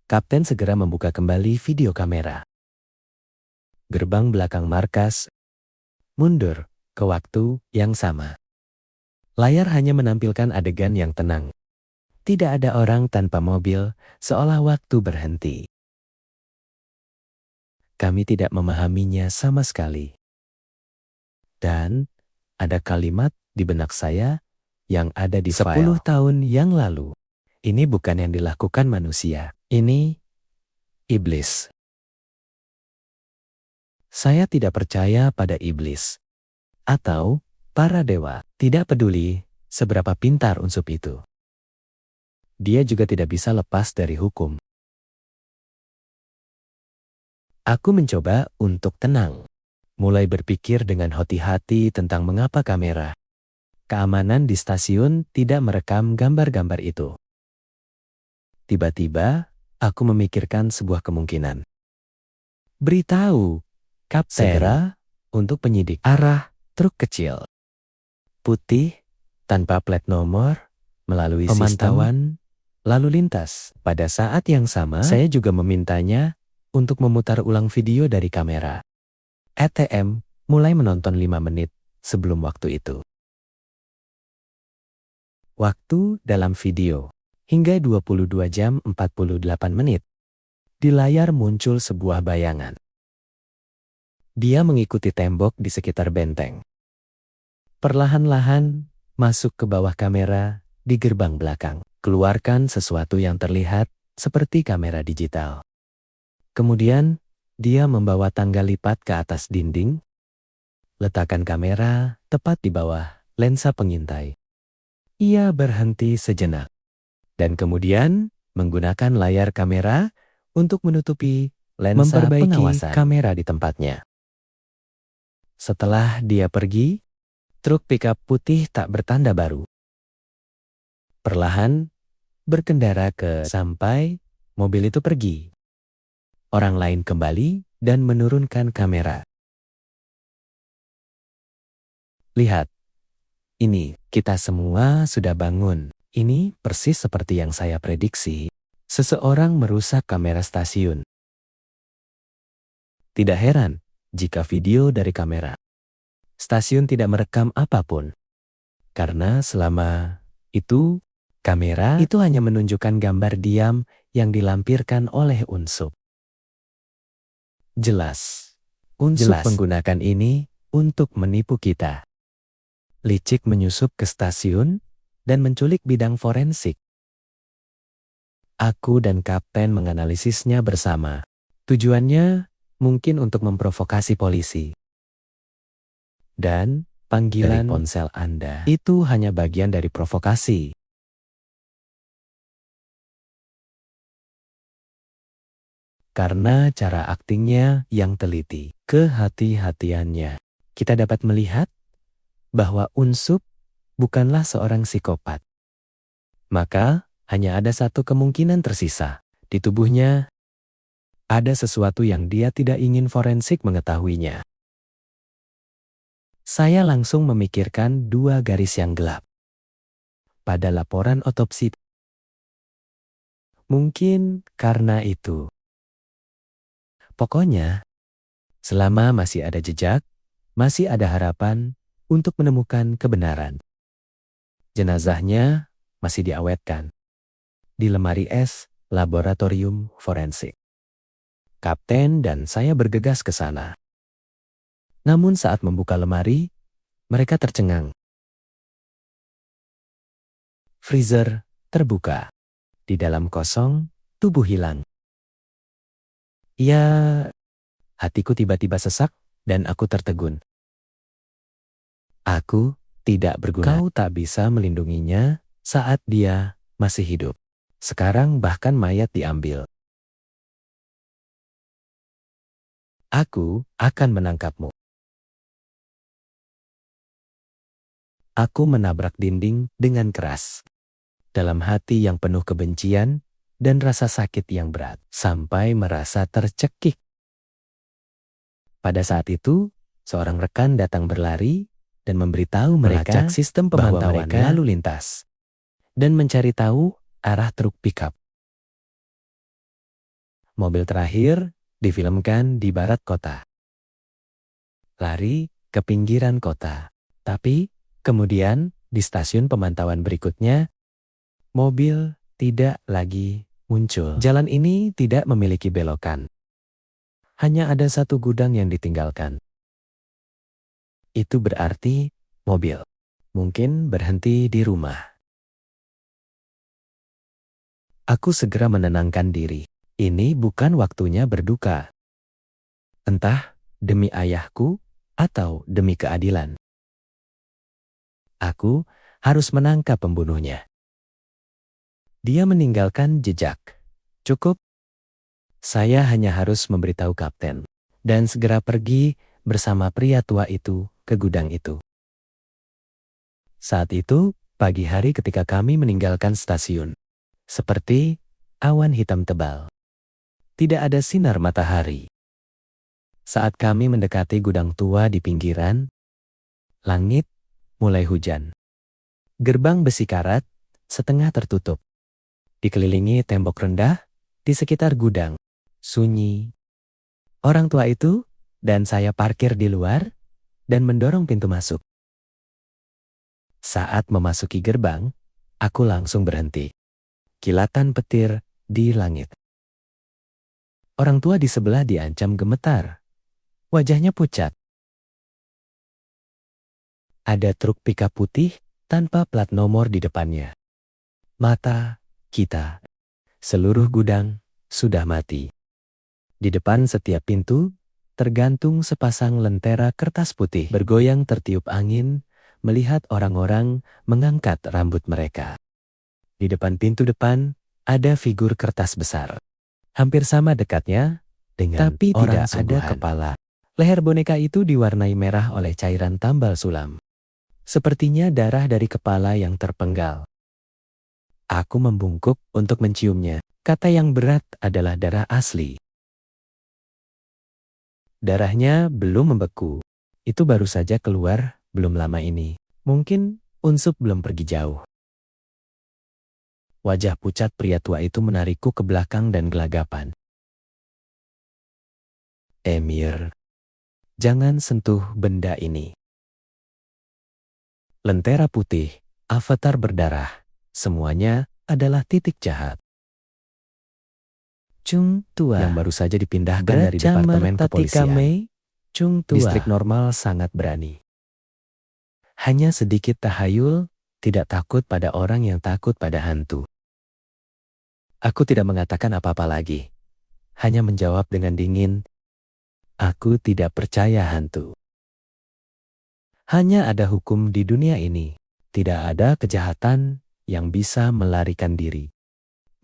Kapten segera membuka kembali video kamera. Gerbang belakang markas mundur ke waktu yang sama. Layar hanya menampilkan adegan yang tenang. Tidak ada orang tanpa mobil, seolah waktu berhenti. Kami tidak memahaminya sama sekali. Dan ada kalimat di benak saya yang ada di 10 tahun yang lalu. Ini bukan yang dilakukan manusia. Ini iblis. Saya tidak percaya pada iblis atau para dewa. Tidak peduli seberapa pintar Unsup itu. Dia juga tidak bisa lepas dari hukum. Aku mencoba untuk tenang. Mulai berpikir dengan hati-hati tentang mengapa kamera keamanan di stasiun tidak merekam gambar-gambar itu. Tiba-tiba, aku memikirkan sebuah kemungkinan. Beritahu kapten segera untuk penyidik arah truk kecil putih tanpa plat nomor melalui pemantauan lalu lintas. Pada saat yang sama, saya juga memintanya untuk memutar ulang video dari kamera ATM mulai menonton 5 menit sebelum waktu itu. Waktu dalam video hingga 22 jam 48 menit. Di layar muncul sebuah bayangan. Dia mengikuti tembok di sekitar benteng. Perlahan-lahan masuk ke bawah kamera di gerbang belakang. Keluarkan sesuatu yang terlihat seperti kamera digital. Kemudian, dia membawa tangga lipat ke atas dinding. Letakkan kamera tepat di bawah lensa pengintai. Ia berhenti sejenak. Dan kemudian, menggunakan layar kamera untuk menutupi lensa pengawasan kamera di tempatnya. Setelah dia pergi, truk pickup putih tak bertanda baru. Perlahan, berkendara ke sampai mobil itu pergi. Orang lain kembali dan menurunkan kamera. Lihat, ini kita semua sudah bangun. Ini persis seperti yang saya prediksi. Seseorang merusak kamera stasiun. Tidak heran jika video dari kamera stasiun tidak merekam apapun. Karena selama itu, kamera itu hanya menunjukkan gambar diam yang dilampirkan oleh Unsup. Jelas, Unsup menggunakan ini untuk menipu kita. Licik menyusup ke stasiun dan menculik bidang forensik. Aku dan kapten menganalisisnya bersama. Tujuannya mungkin untuk memprovokasi polisi. Dan panggilan dari ponsel Anda itu hanya bagian dari provokasi. Karena cara aktingnya yang teliti, kehati-hatiannya, kita dapat melihat bahwa Unsup bukanlah seorang psikopat. Maka, hanya ada satu kemungkinan tersisa. Di tubuhnya, ada sesuatu yang dia tidak ingin forensik mengetahuinya. Saya langsung memikirkan dua garis yang gelap pada laporan otopsi. Mungkin karena itu. Pokoknya, selama masih ada jejak, masih ada harapan untuk menemukan kebenaran. Jenazahnya masih diawetkan di lemari es laboratorium forensik. Kapten dan saya bergegas ke sana. Namun saat membuka lemari, mereka tercengang. Freezer terbuka. Di dalam kosong, tubuh hilang. Ya, hatiku tiba-tiba sesak dan aku tertegun. Aku tidak berguna. Kau tak bisa melindunginya saat dia masih hidup. Sekarang bahkan mayat diambil. Aku akan menangkapmu. Aku menabrak dinding dengan keras. Dalam hati yang penuh kebencian dan rasa sakit yang berat, sampai merasa tercekik. Pada saat itu, seorang rekan datang berlari dan memberitahu mereka sistem pemantauan lalu lintas dan mencari tahu arah truk pickup. Mobil terakhir difilmkan di barat kota. Lari ke pinggiran kota. Tapi, kemudian di stasiun pemantauan berikutnya, mobil tidak lagi muncul. Jalan ini tidak memiliki belokan. Hanya ada satu gudang yang ditinggalkan. Itu berarti mobil mungkin berhenti di rumah. Aku segera menenangkan diri. Ini bukan waktunya berduka. Entah demi ayahku atau demi keadilan. Aku harus menangkap pembunuhnya. Dia meninggalkan jejak. Cukup. Saya hanya harus memberitahu kapten dan segera pergi bersama pria tua itu ke gudang itu. Saat itu, pagi hari ketika kami meninggalkan stasiun. Seperti awan hitam tebal. Tidak ada sinar matahari. Saat kami mendekati gudang tua di pinggiran, langit mulai hujan. Gerbang besi karat setengah tertutup. Dikelilingi tembok rendah di sekitar gudang. Sunyi. Orang tua itu dan saya parkir di luar dan mendorong pintu masuk. Saat memasuki gerbang, aku langsung berhenti. Kilatan petir di langit. Orang tua di sebelah diancam gemetar. Wajahnya pucat. Ada truk pickup putih tanpa plat nomor di depannya. Mata kita, seluruh gudang, sudah mati. Di depan setiap pintu, tergantung sepasang lentera kertas putih bergoyang tertiup angin, melihat orang-orang mengangkat rambut mereka. Di depan pintu depan, ada figur kertas besar. Hampir sama dekatnya, dengan tapi tidak ada kepala. Leher boneka itu diwarnai merah oleh cairan tambal sulam. Sepertinya darah dari kepala yang terpenggal. Aku membungkuk untuk menciumnya. Kata yang berat adalah darah asli. Darahnya belum membeku. Itu baru saja keluar belum lama ini. Mungkin Unsup belum pergi jauh. Wajah pucat pria tua itu menarikku ke belakang dan gelagapan. Emir, jangan sentuh benda ini. Lentera putih, avatar berdarah. Semuanya adalah titik jahat. Chung Tua yang baru saja dipindahkan dari Departemen Kepolisian. Chung Tua. Distrik normal sangat berani. Hanya sedikit tahayul, tidak takut pada orang yang takut pada hantu. Aku tidak mengatakan apa-apa lagi. hanya menjawab dengan dingin, "Aku tidak percaya hantu. Hanya ada hukum di dunia ini. Tidak ada kejahatan yang bisa melarikan diri."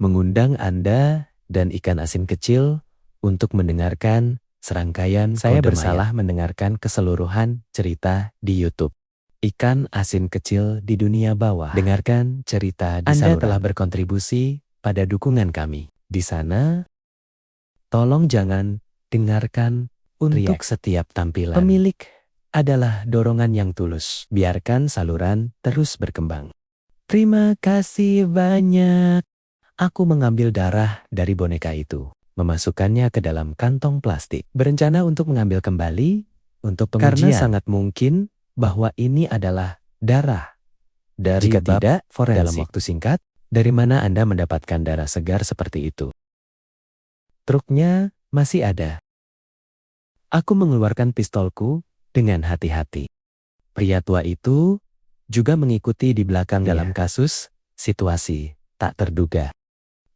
Mengundang Anda dan ikan asin kecil untuk mendengarkan serangkaian saya bersalah mendengarkan keseluruhan cerita di YouTube. Ikan asin kecil di dunia bawah. Dengarkan cerita di saluran. Anda telah berkontribusi pada dukungan kami. Di sana, tolong jangan dengarkan untuk setiap tampilan. Pemilik adalah dorongan yang tulus. Biarkan saluran terus berkembang. Terima kasih banyak. Aku mengambil darah dari boneka itu, memasukkannya ke dalam kantong plastik. Berencana untuk mengambil kembali untuk pengujian. Karena sangat mungkin bahwa ini adalah darah dari jika tidak forensik. Dalam waktu singkat, dari mana Anda mendapatkan darah segar seperti itu? Truknya masih ada. Aku mengeluarkan pistolku dengan hati-hati. Pria tua itu juga mengikuti di belakang dalam kasus situasi tak terduga.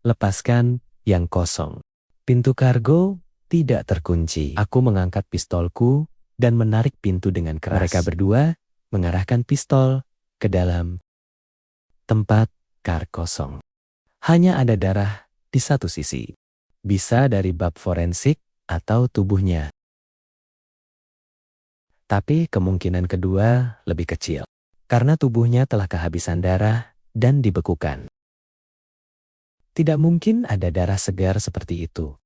Lepaskan yang kosong. Pintu kargo tidak terkunci. Aku mengangkat pistolku dan menarik pintu dengan keras. Mereka berdua mengarahkan pistol ke dalam tempat kar kosong. Hanya ada darah di satu sisi. Bisa dari bab forensik atau tubuhnya. Tapi kemungkinan kedua lebih kecil. Karena tubuhnya telah kehabisan darah dan dibekukan. Tidak mungkin ada darah segar seperti itu.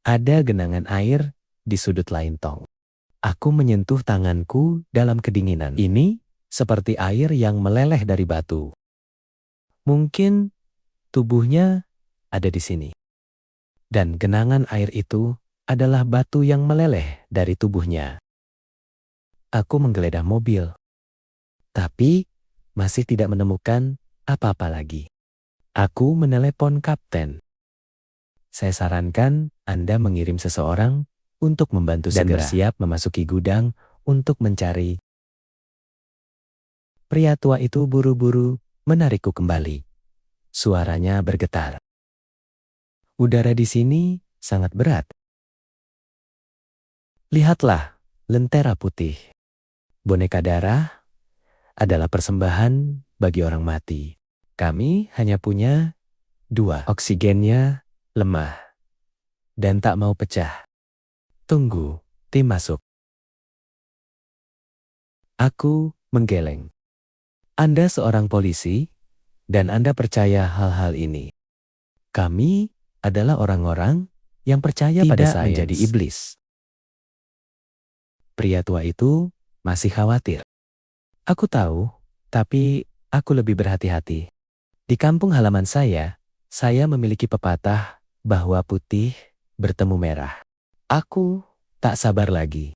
Ada genangan air di sudut lain tong. Aku menyentuh tanganku dalam kedinginan. Ini seperti air yang meleleh dari batu. Mungkin tubuhnya ada di sini. Dan genangan air itu adalah batu yang meleleh dari tubuhnya. Aku menggeledah mobil. Tapi masih tidak menemukan apa-apa lagi. Aku menelepon kapten. Saya sarankan Anda mengirim seseorang untuk membantu dan segera bersiap memasuki gudang untuk mencari. Pria tua itu buru-buru menarikku kembali. Suaranya bergetar. Udara di sini sangat berat. Lihatlah, lentera putih. Boneka darah adalah persembahan bagi orang mati. Kami hanya punya 2. Oksigennya lemah dan tak mau pecah. Tunggu, tim masuk. Aku menggeleng. Anda seorang polisi, dan Anda percaya hal-hal ini. Kami adalah orang-orang yang percaya pada sains. Menjadi iblis. Pria tua itu masih khawatir. Aku tahu, tapi aku lebih berhati-hati. Di kampung halaman saya memiliki pepatah bahwa putih bertemu merah. Aku tak sabar lagi.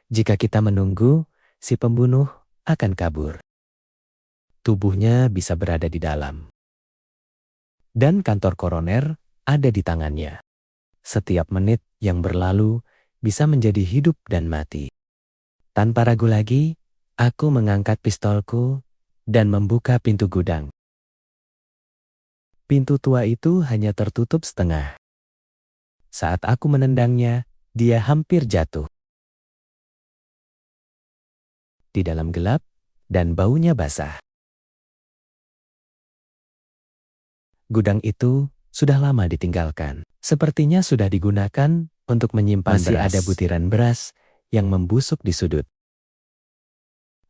Jika kita menunggu, si pembunuh akan kabur. Tubuhnya bisa berada di dalam. Dan kantor koroner ada di tangannya. Setiap menit yang berlalu bisa menjadi hidup dan mati. Tanpa ragu lagi, aku mengangkat pistolku dan membuka pintu gudang. Pintu tua itu hanya tertutup setengah. Saat aku menendangnya, dia hampir jatuh. Di dalam gelap, dan baunya basah. Gudang itu sudah lama ditinggalkan. Sepertinya sudah digunakan untuk menyimpan beras. Masih ada butiran beras yang membusuk di sudut.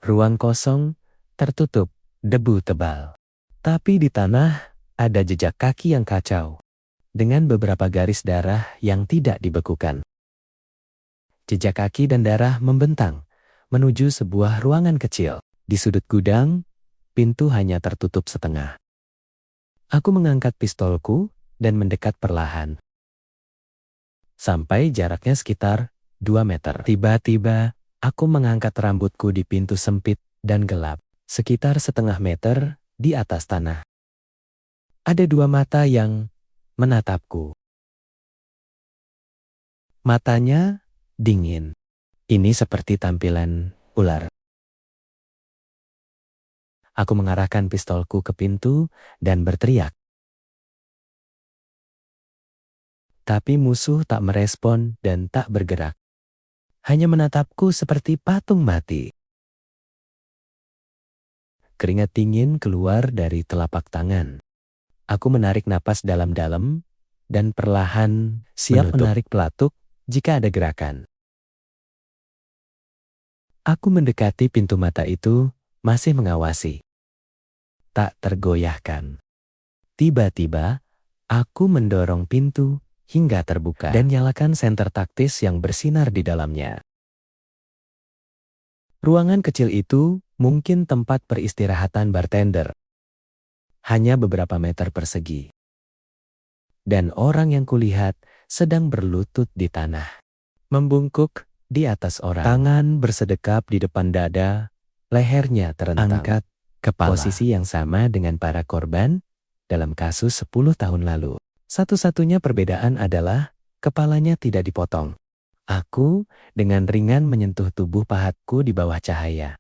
Ruang kosong, tertutup, debu tebal. Tapi di tanah ada jejak kaki yang kacau. Dengan beberapa garis darah yang tidak dibekukan. Jejak kaki dan darah membentang menuju sebuah ruangan kecil. Di sudut gudang, pintu hanya tertutup setengah. Aku mengangkat pistolku dan mendekat perlahan. Sampai jaraknya sekitar 2 meter. Tiba-tiba, aku mengangkat rambutku di pintu sempit dan gelap, sekitar setengah meter di atas tanah. Ada 2 mata yang menatapku. Matanya dingin. Ini seperti tampilan ular. Aku mengarahkan pistolku ke pintu dan berteriak. Tapi musuh tak merespon dan tak bergerak. Hanya menatapku seperti patung mati. Keringat dingin keluar dari telapak tangan. Aku menarik napas dalam-dalam dan perlahan siap menarik pelatuk jika ada gerakan. Aku mendekati pintu mata itu, masih mengawasi. Tak tergoyahkan. Tiba-tiba, aku mendorong pintu hingga terbuka dan nyalakan senter taktis yang bersinar di dalamnya. Ruangan kecil itu mungkin tempat peristirahatan bartender. Hanya beberapa meter persegi. Dan orang yang kulihat sedang berlutut di tanah. Membungkuk di atas orang. Tangan bersedekap di depan dada, lehernya terentang. Angkat kepala. Posisi yang sama dengan para korban dalam kasus 10 tahun lalu. Satu-satunya perbedaan adalah kepalanya tidak dipotong. Aku dengan ringan menyentuh tubuh pahatku di bawah cahaya.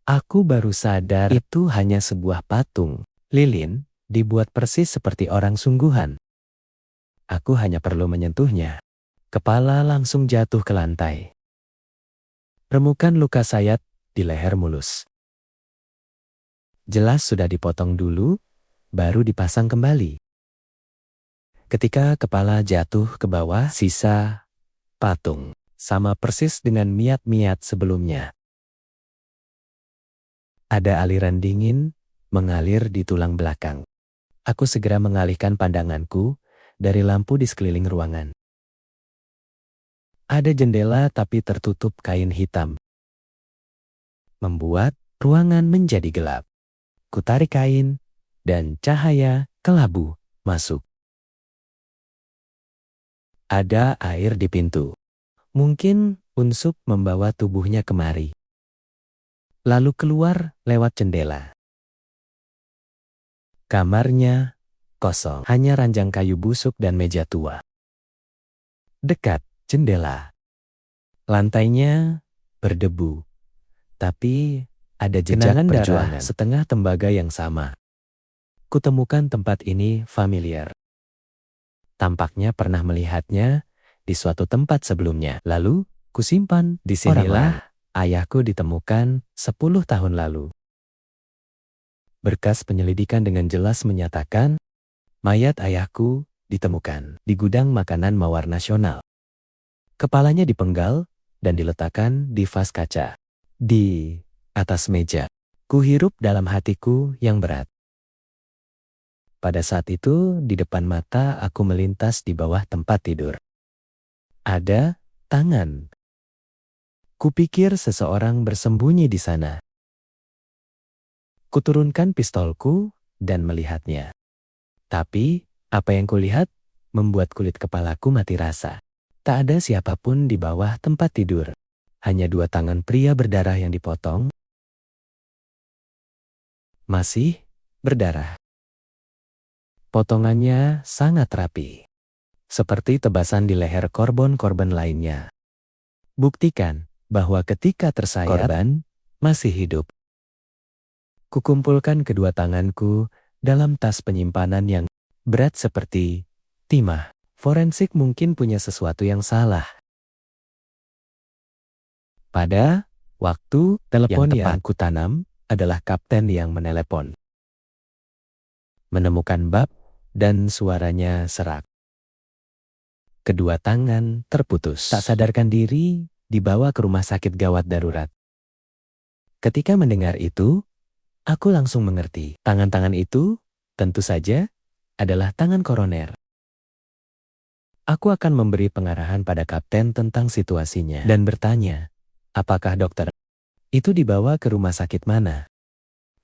Aku baru sadar itu hanya sebuah patung. Lilin dibuat persis seperti orang sungguhan. Aku hanya perlu menyentuhnya. Kepala langsung jatuh ke lantai. Remukan luka sayat di leher mulus. Jelas sudah dipotong dulu, baru dipasang kembali. Ketika kepala jatuh ke bawah, sisa patung sama persis dengan miat-miat sebelumnya. Ada aliran dingin mengalir di tulang belakang. Aku segera mengalihkan pandanganku dari lampu di sekeliling ruangan. Ada jendela tapi tertutup kain hitam. Membuat ruangan menjadi gelap. Kutarik kain dan cahaya kelabu masuk. Ada air di pintu. Mungkin Unsup membawa tubuhnya kemari. Lalu keluar lewat jendela. Kamarnya kosong. Hanya ranjang kayu busuk dan meja tua. Dekat jendela. Lantainya berdebu. Tapi ada jejak darah setengah tembaga yang sama. Kutemukan tempat ini familiar. Tampaknya pernah melihatnya di suatu tempat sebelumnya. Lalu kusimpan di sinilah ayahku ditemukan 10 tahun lalu. Berkas penyelidikan dengan jelas menyatakan mayat ayahku ditemukan di gudang makanan Mawar Nasional. Kepalanya dipenggal dan diletakkan di vas kaca. Di atas meja. Kuhirup dalam hatiku yang berat. Pada saat itu, di depan mata aku melintas di bawah tempat tidur. Ada tangan. Kupikir seseorang bersembunyi di sana. Kuturunkan pistolku dan melihatnya. Tapi, apa yang kulihat membuat kulit kepalaku mati rasa. Tak ada siapapun di bawah tempat tidur. Hanya 2 tangan pria berdarah yang dipotong. Masih berdarah. Potongannya sangat rapi. Seperti tebasan di leher korban-korban lainnya. Buktikan bahwa ketika tersayat, korban masih hidup. Kukumpulkan kedua tanganku dalam tas penyimpanan yang berat seperti timah. Forensik mungkin punya sesuatu yang salah. Pada waktu telepon yang kutanam adalah kapten yang menelepon. Menemukan bab dan suaranya serak. Kedua tangan terputus. Tak sadarkan diri, dibawa ke rumah sakit gawat darurat. Ketika mendengar itu, aku langsung mengerti. Tangan-tangan itu, tentu saja, adalah tangan koroner. Aku akan memberi pengarahan pada kapten tentang situasinya dan bertanya, apakah dokter itu dibawa ke rumah sakit mana?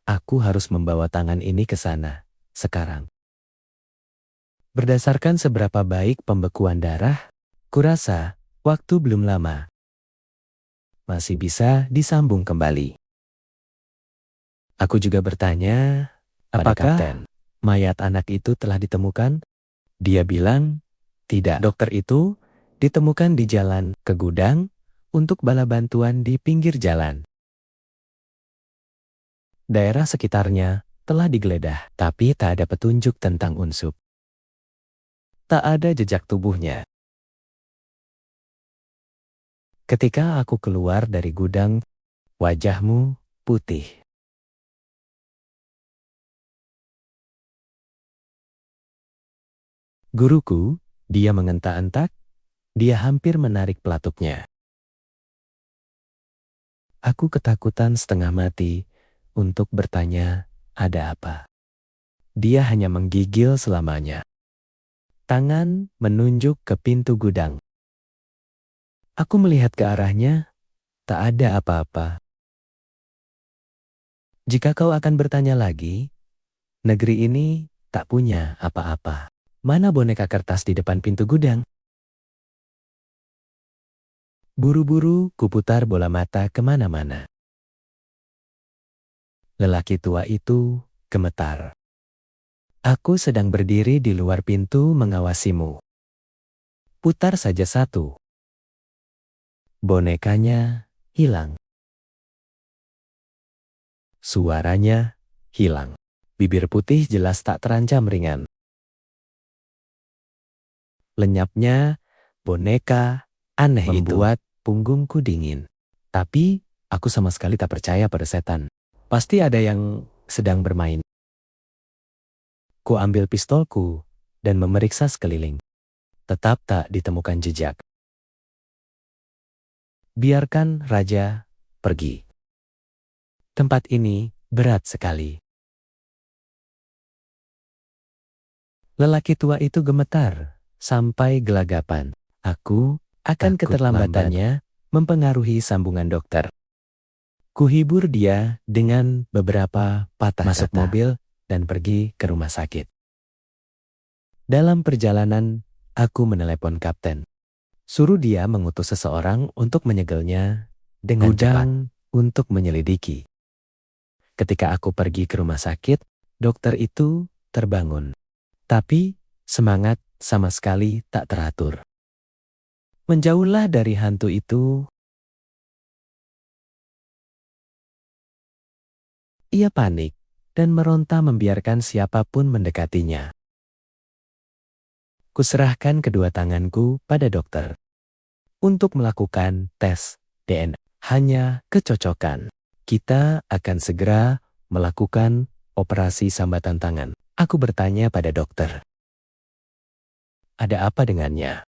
Aku harus membawa tangan ini ke sana, sekarang. Berdasarkan seberapa baik pembekuan darah, kurasa waktu belum lama. Masih bisa disambung kembali. Aku juga bertanya, apakah mayat anak itu telah ditemukan? Dia bilang, tidak. Dokter itu ditemukan di jalan ke gudang untuk bala bantuan di pinggir jalan. Daerah sekitarnya telah digeledah, tapi tak ada petunjuk tentang Unsup. Tak ada jejak tubuhnya. Ketika aku keluar dari gudang, wajahmu putih. Guruku, dia mengentak-entak, dia hampir menarik pelatuknya. Aku ketakutan setengah mati untuk bertanya, ada apa? Dia hanya menggigil selamanya. Tangan menunjuk ke pintu gudang. Aku melihat ke arahnya, tak ada apa-apa. Jika kau akan bertanya lagi, negeri ini tak punya apa-apa. Mana boneka kertas di depan pintu gudang? Buru-buru kuputar bola mata kemana-mana. Lelaki tua itu gemetar. Aku sedang berdiri di luar pintu mengawasimu. Putar saja satu. Bonekanya hilang. Suaranya hilang. Bibir putih jelas tak terancam ringan. Lenyapnya boneka aneh membuat punggungku dingin. Tapi aku sama sekali tak percaya pada setan. Pasti ada yang sedang bermain. Ku ambil pistolku dan memeriksa sekeliling. Tetap tak ditemukan jejak. Biarkan raja pergi. Tempat ini berat sekali. Lelaki tua itu gemetar sampai gelagapan. Aku akan keterlambatannya mempengaruhi sambungan dokter. Kuhibur dia dengan beberapa patah masuk mobil dan pergi ke rumah sakit. Dalam perjalanan, aku menelepon kapten. Suruh dia mengutus seseorang untuk menyegelnya dengan cepat untuk menyelidiki. Ketika aku pergi ke rumah sakit, dokter itu terbangun. Tapi semangat sama sekali tak teratur. Menjauhlah dari hantu itu. Ia panik dan meronta membiarkan siapapun mendekatinya. Kuserahkan kedua tanganku pada dokter untuk melakukan tes DNA. Hanya kecocokan. Kita akan segera melakukan operasi sambatan tangan. Aku bertanya pada dokter. Ada apa dengannya?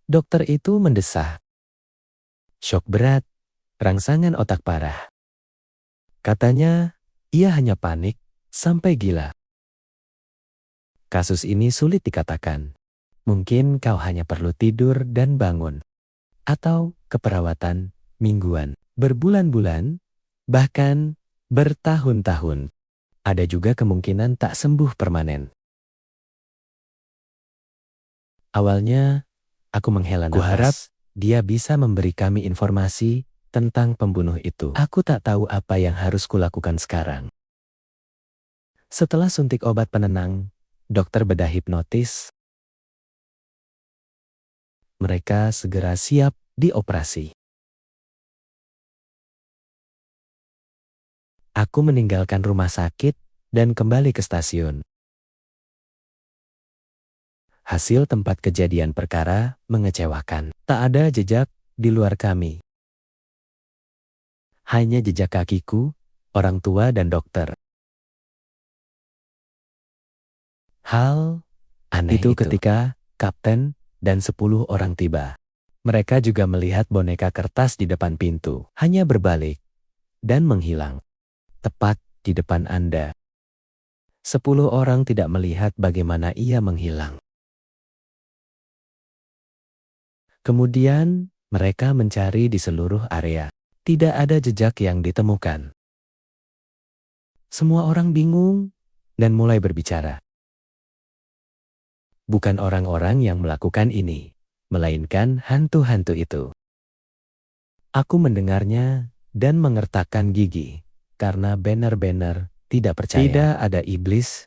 Dokter itu mendesah. Syok berat, rangsangan otak parah. Katanya, ia hanya panik sampai gila. Kasus ini sulit dikatakan. Mungkin kau hanya perlu tidur dan bangun. Atau keperawatan mingguan, berbulan-bulan, bahkan bertahun-tahun. Ada juga kemungkinan tak sembuh permanen. Awalnya, aku menghela nafas. Kuharap dia bisa memberi kami informasi tentang pembunuh itu. Aku tak tahu apa yang harus kulakukan sekarang. Setelah suntik obat penenang, dokter bedah hipnotis, mereka segera siap dioperasi. Aku meninggalkan rumah sakit dan kembali ke stasiun. Hasil tempat kejadian perkara mengecewakan. Tak ada jejak di luar kami. Hanya jejak kakiku, orang tua dan dokter. Hal aneh itu ketika kapten dan 10 orang tiba. Mereka juga melihat boneka kertas di depan pintu. Hanya berbalik dan menghilang. Tepat di depan Anda. 10 orang tidak melihat bagaimana ia menghilang. Kemudian mereka mencari di seluruh area. Tidak ada jejak yang ditemukan. Semua orang bingung dan mulai berbicara. Bukan orang-orang yang melakukan ini, melainkan hantu-hantu itu. Aku mendengarnya dan mengertakkan gigi, karena benar-benar tidak percaya. Tidak ada iblis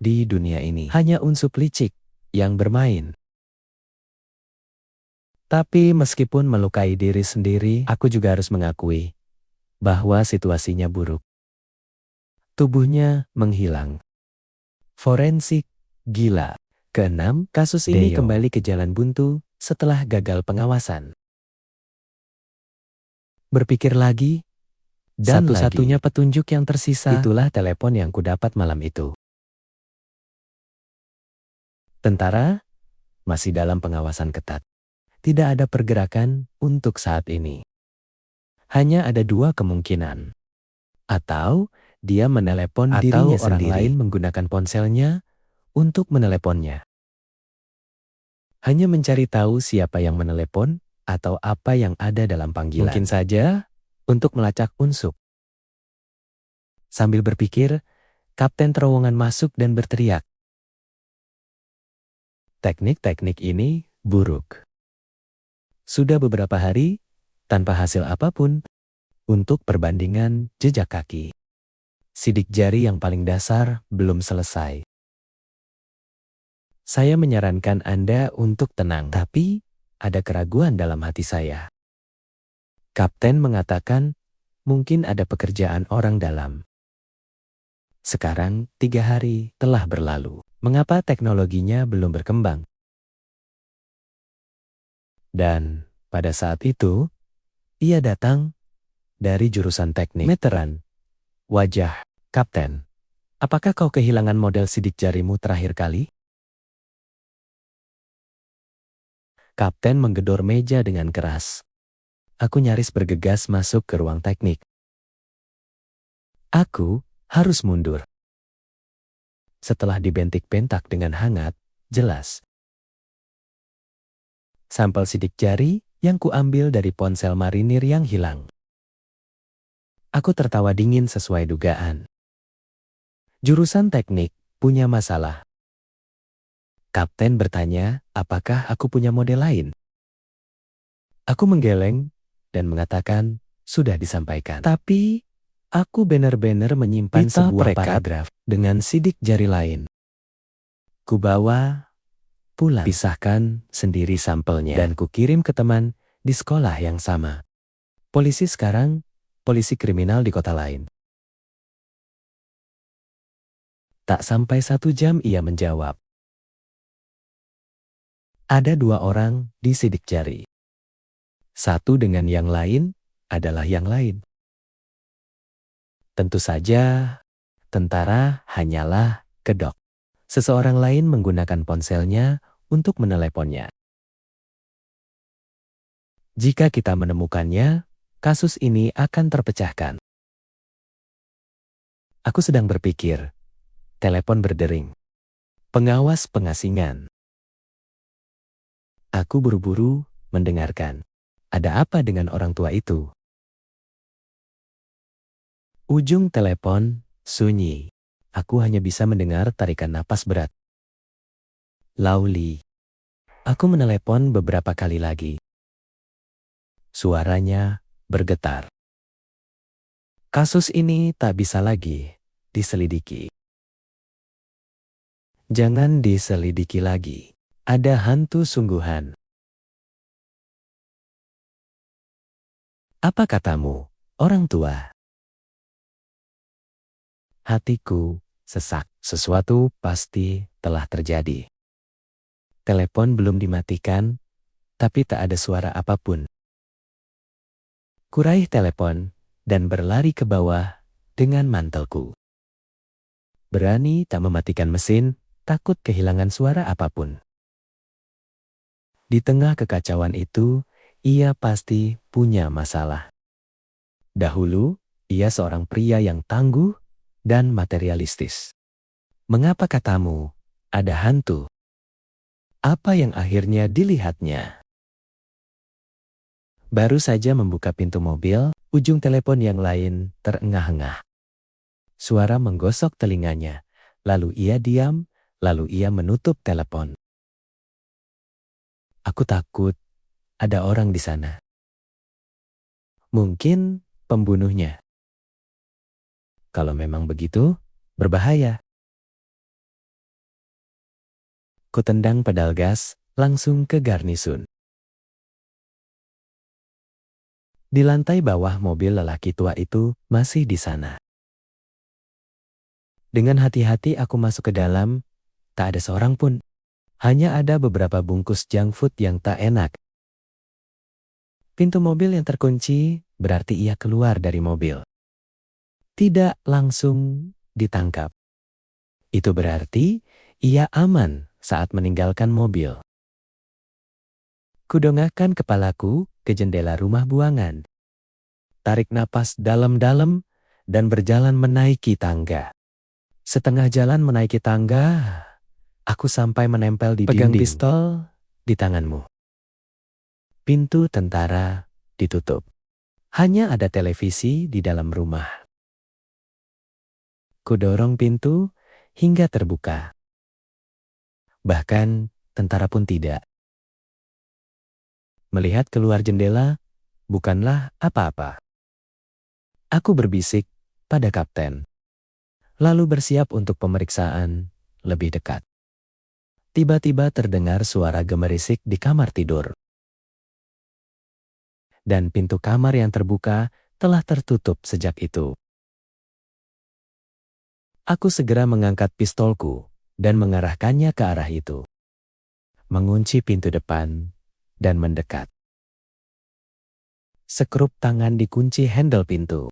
di dunia ini. Hanya unsur licik yang bermain. Tapi meskipun melukai diri sendiri, aku juga harus mengakui bahwa situasinya buruk. Tubuhnya menghilang. Forensik Gila. Keenam, kasus ini kembali ke jalan buntu setelah gagal pengawasan. Berpikir lagi, dan satu-satunya petunjuk yang tersisa itulah telepon yang kudapat malam itu. Tentara masih dalam pengawasan ketat. Tidak ada pergerakan untuk saat ini. Hanya ada dua kemungkinan. Atau dia menelepon dirinya sendiri. Atau orang lain menggunakan ponselnya untuk meneleponnya. Hanya mencari tahu siapa yang menelepon atau apa yang ada dalam panggilan. Mungkin saja untuk melacak unsur. Sambil berpikir, kapten terowongan masuk dan berteriak. Teknik-teknik ini buruk. Sudah beberapa hari tanpa hasil apapun untuk perbandingan jejak kaki. Sidik jari yang paling dasar belum selesai. Saya menyarankan Anda untuk tenang, tapi ada keraguan dalam hati saya. Kapten mengatakan mungkin ada pekerjaan orang dalam. Sekarang 3 hari telah berlalu. Mengapa teknologinya belum berkembang? Dan pada saat itu, ia datang dari jurusan teknik. Meteran, wajah, kapten. Apakah kau kehilangan model sidik jarimu terakhir kali? Kapten menggedor meja dengan keras. Aku nyaris bergegas masuk ke ruang teknik. Aku harus mundur. Setelah dibentik-bentak dengan hangat, jelas. Sampel sidik jari yang kuambil dari ponsel marinir yang hilang. Aku tertawa dingin sesuai dugaan. Jurusan teknik punya masalah. Kapten bertanya, apakah aku punya model lain? Aku menggeleng dan mengatakan, sudah disampaikan. Tapi, aku benar-benar menyimpan sebuah paragraf dengan sidik jari lain. Kubawa pulang, pisahkan sendiri sampelnya, dan kukirim ke teman di sekolah yang sama. Polisi sekarang, polisi kriminal di kota lain. Tak sampai 1 jam ia menjawab. Ada 2 orang di sidik jari. Satu dengan yang lain adalah yang lain. Tentu saja, tentara hanyalah kedok. Seseorang lain menggunakan ponselnya untuk meneleponnya. Jika kita menemukannya, kasus ini akan terpecahkan. Aku sedang berpikir. Telepon berdering. Pengawas pengasingan. Aku buru-buru mendengarkan. Ada apa dengan orang tua itu? Ujung telepon sunyi. Aku hanya bisa mendengar tarikan napas berat. Lauli. Aku menelepon beberapa kali lagi. Suaranya bergetar. Kasus ini tak bisa lagi diselidiki. Jangan diselidiki lagi. Ada hantu sungguhan. Apa katamu, orang tua? Hatiku sesak. Sesuatu pasti telah terjadi. Telepon belum dimatikan, tapi tak ada suara apapun. Kuraih telepon dan berlari ke bawah dengan mantelku. Berani tak mematikan mesin, takut kehilangan suara apapun. Di tengah kekacauan itu, ia pasti punya masalah. Dahulu, ia seorang pria yang tangguh dan materialistis. Mengapa katamu, ada hantu? Apa yang akhirnya dilihatnya? Baru saja membuka pintu mobil, ujung telepon yang lain terengah-engah. Suara menggosok telinganya, lalu ia diam, lalu ia menutup telepon. Aku takut ada orang di sana. Mungkin pembunuhnya. Kalau memang begitu, berbahaya. Kutendang pedal gas, langsung ke garnisun. Di lantai bawah mobil lelaki tua itu masih di sana. Dengan hati-hati aku masuk ke dalam, Tak ada seorang pun. Hanya ada beberapa bungkus junk food yang tak enak. Pintu mobil yang terkunci berarti ia keluar dari mobil. Tidak langsung ditangkap. Itu berarti ia aman saat meninggalkan mobil. Kudongakkan kepalaku ke jendela rumah buangan. Tarik napas dalam-dalam dan berjalan menaiki tangga. Setengah jalan menaiki tangga, aku sampai menempel di dinding. Pegang pistol di tanganmu. Pintu tentara ditutup. Hanya ada televisi di dalam rumah. Kudorong pintu hingga terbuka. Bahkan tentara pun tidak. Melihat keluar jendela bukanlah apa-apa. Aku berbisik pada kapten. Lalu bersiap untuk pemeriksaan lebih dekat. Tiba-tiba terdengar suara gemerisik di kamar tidur. Dan pintu kamar yang terbuka telah tertutup sejak itu. Aku segera mengangkat pistolku dan mengarahkannya ke arah itu. Mengunci pintu depan dan mendekat. Sekrup tangan dikunci handle pintu.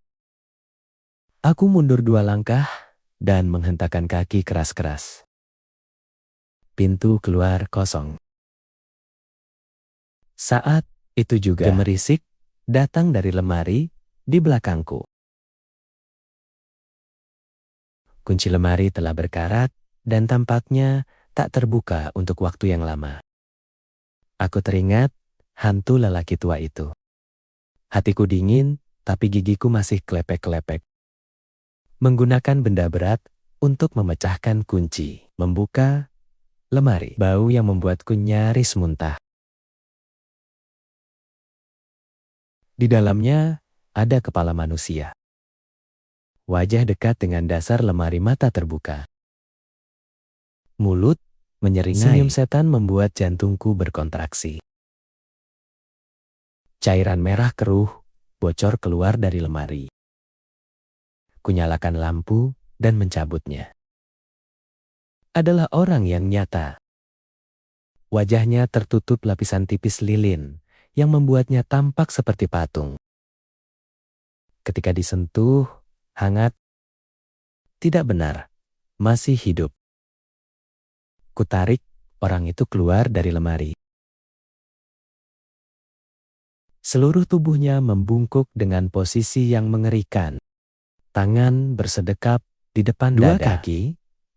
Aku mundur 2 langkah dan menghentakkan kaki keras-keras. Pintu keluar kosong. Saat itu juga gemerisik datang dari lemari di belakangku. Kunci lemari telah berkarat dan tampaknya tak terbuka untuk waktu yang lama. Aku teringat hantu lelaki tua itu. Hatiku dingin, tapi gigiku masih kelepek-kelepek. Menggunakan benda berat untuk memecahkan kunci, membuka lemari. Bau yang membuatku nyaris muntah. Di dalamnya ada kepala manusia. Wajah dekat dengan dasar lemari, mata terbuka. Mulut menyeringai. Senyum setan membuat jantungku berkontraksi. Cairan merah keruh bocor keluar dari lemari. Kunyalakan lampu dan mencabutnya. Adalah orang yang nyata. Wajahnya tertutup lapisan tipis lilin yang membuatnya tampak seperti patung. Ketika disentuh, hangat. Tidak benar, masih hidup. Kutarik orang itu keluar dari lemari. Seluruh tubuhnya membungkuk dengan posisi yang mengerikan. Tangan bersedekap di depan dada. 2 kaki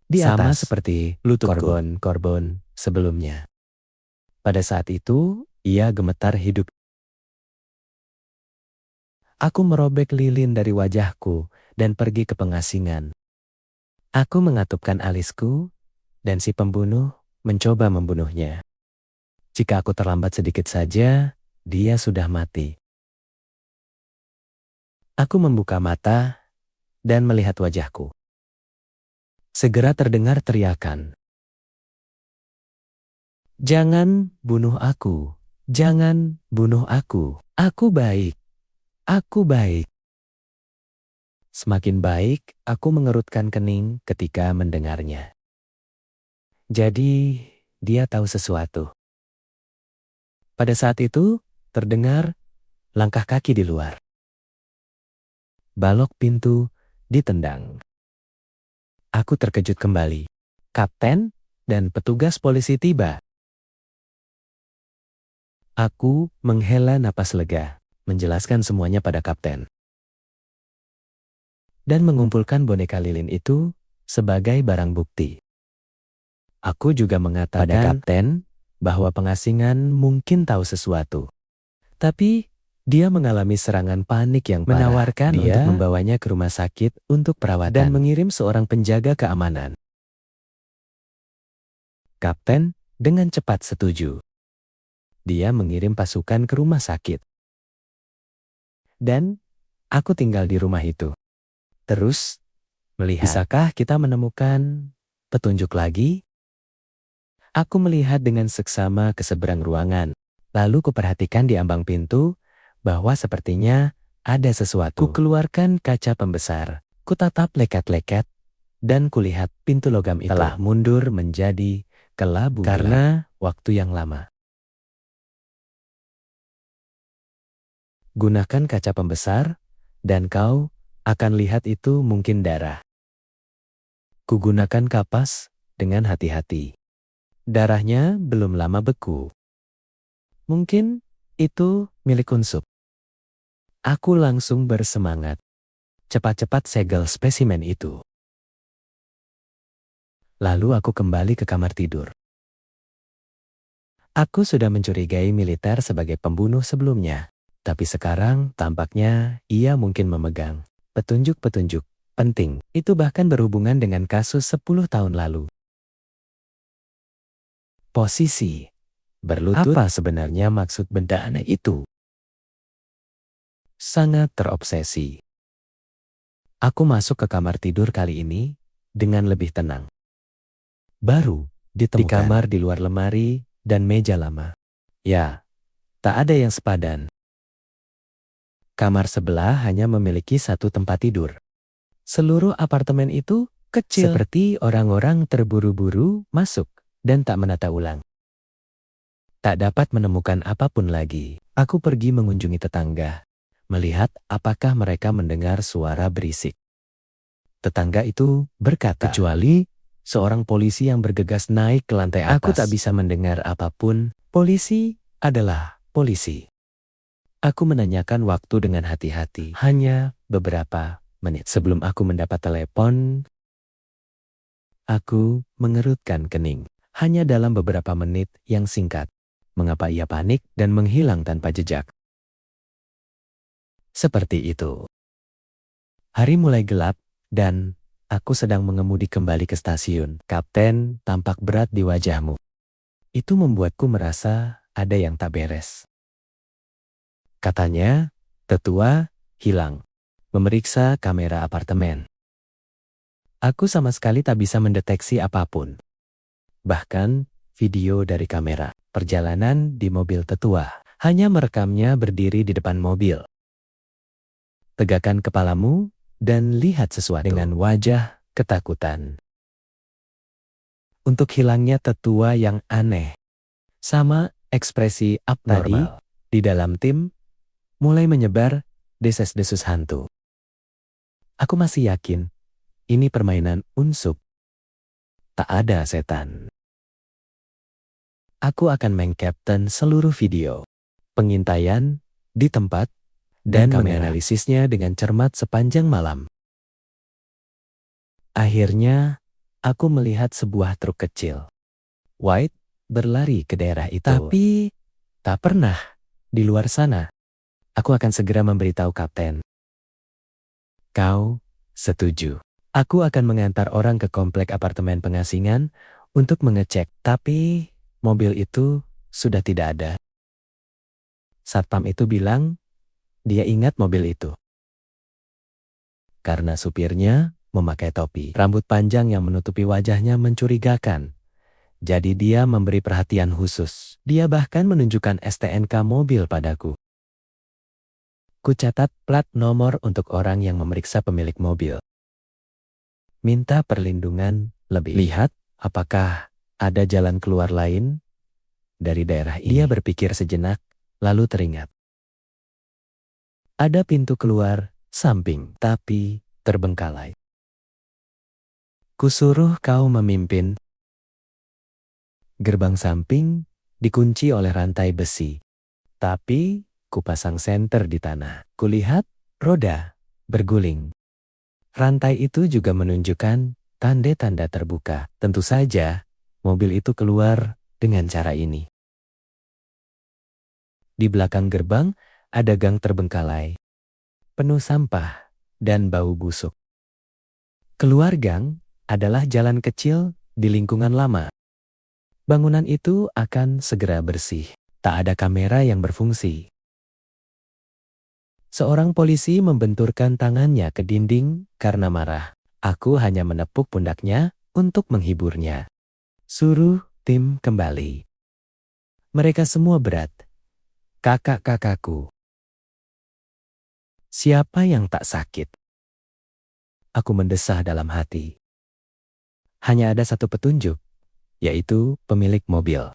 di atas, sama seperti lutut korban sebelumnya. Pada saat itu, ia gemetar hidup. Aku merobek lilin dari wajahku dan pergi ke pengasingan. Aku mengatupkan alisku dan si pembunuh mencoba membunuhnya. Jika aku terlambat sedikit saja, dia sudah mati. Aku membuka mata dan melihat wajahku. Segera terdengar teriakan. Jangan bunuh aku, jangan bunuh aku. Aku baik, aku baik. Semakin baik, aku mengerutkan kening ketika mendengarnya. Jadi, dia tahu sesuatu. Pada saat itu, terdengar langkah kaki di luar. Balok pintu ditendang. Aku terkejut kembali. Kapten dan petugas polisi tiba. Aku menghela napas lega, menjelaskan semuanya pada kapten. Dan mengumpulkan boneka lilin itu sebagai barang bukti. Aku juga mengatakan pada kapten bahwa pengasingan mungkin tahu sesuatu. Tapi dia mengalami serangan panik yang parah. Menawarkan dia untuk membawanya ke rumah sakit untuk perawatan dan mengirim seorang penjaga keamanan. Kapten dengan cepat setuju. Dia mengirim pasukan ke rumah sakit. Dan aku tinggal di rumah itu. Terus, melihat, bisakah kita menemukan petunjuk lagi? Aku melihat dengan seksama ke seberang ruangan. Lalu kuperhatikan di ambang pintu bahwa sepertinya ada sesuatu. Ku keluarkan kaca pembesar. Ku tatap lekat-lekat Dan kulihat pintu logam itu telah mundur menjadi kelabu karena waktu yang lama. Gunakan kaca pembesar, dan kau akan lihat itu mungkin darah. Kugunakan kapas dengan hati-hati. Darahnya belum lama beku. Mungkin itu milik Unsub. Aku langsung bersemangat. Cepat-cepat segel spesimen itu. Lalu aku kembali ke kamar tidur. Aku sudah mencurigai militer sebagai pembunuh sebelumnya. Tapi sekarang tampaknya ia mungkin memegang petunjuk-petunjuk penting. Itu bahkan berhubungan dengan kasus 10 tahun lalu. Posisi berlutut. Apa sebenarnya maksud benda aneh itu? Sangat terobsesi. Aku masuk ke kamar tidur kali ini dengan lebih tenang. Baru ditemukan di kamar di luar lemari dan meja lama. Ya, tak ada yang sepadan. Kamar sebelah hanya memiliki satu tempat tidur. Seluruh apartemen itu kecil. Seperti orang-orang terburu-buru masuk dan tak menata ulang. Tak dapat menemukan apapun lagi. Aku pergi mengunjungi tetangga, melihat apakah mereka mendengar suara berisik. Tetangga itu berkata, kecuali seorang polisi yang bergegas naik ke lantai atas. Aku tak bisa mendengar apapun. Polisi adalah polisi. Aku menanyakan waktu dengan hati-hati. Hanya beberapa menit sebelum aku mendapat telepon, aku mengerutkan kening. Hanya dalam beberapa menit yang singkat. Mengapa ia panik dan menghilang tanpa jejak? Seperti itu. Hari mulai gelap dan aku sedang mengemudi kembali ke stasiun. Kapten, tampak berat di wajahmu. Itu membuatku merasa ada yang tak beres. Katanya, tetua hilang. Memeriksa kamera apartemen. Aku sama sekali tak bisa mendeteksi apapun. Bahkan, video dari kamera perjalanan di mobil tetua hanya merekamnya berdiri di depan mobil. Tegakkan kepalamu dan lihat sesuatu dengan wajah ketakutan. Untuk hilangnya tetua yang aneh. Sama ekspresi abnormal di dalam tim mulai menyebar desas-desus hantu. Aku masih yakin ini permainan Unsub. Tak ada setan. Aku akan mengcaptain seluruh video pengintaian di tempat dan menganalisisnya dengan cermat sepanjang malam. Akhirnya, aku melihat sebuah truk kecil. White berlari ke daerah itu. Tapi, tak pernah di luar sana. Aku akan segera memberitahu kapten. Kau setuju? Aku akan mengantar orang ke komplek apartemen pengasingan untuk mengecek. Tapi, mobil itu sudah tidak ada. Satpam itu bilang, dia ingat mobil itu. Karena supirnya memakai topi. Rambut panjang yang menutupi wajahnya mencurigakan. Jadi dia memberi perhatian khusus. Dia bahkan menunjukkan STNK mobil padaku. Kucatat plat nomor untuk orang yang memeriksa pemilik mobil. Minta perlindungan lebih. Lihat apakah ada jalan keluar lain dari daerah ini. Dia berpikir sejenak, lalu teringat. Ada pintu keluar samping, tapi terbengkalai. Kusuruh kau memimpin. Gerbang samping dikunci oleh rantai besi. Tapi kupasang senter di tanah. Kulihat roda berguling. Rantai itu juga menunjukkan tanda-tanda terbuka. Tentu saja mobil itu keluar dengan cara ini. Di belakang gerbang ada gang terbengkalai, penuh sampah dan bau busuk. Keluar gang adalah jalan kecil di lingkungan lama. Bangunan itu akan segera bersih. Tak ada kamera yang berfungsi. Seorang polisi membenturkan tangannya ke dinding karena marah. Aku hanya menepuk pundaknya untuk menghiburnya. Suruh tim kembali. Mereka semua berat. Kakak-kakakku. Siapa yang tak sakit? Aku mendesah dalam hati. Hanya ada satu petunjuk, yaitu pemilik mobil.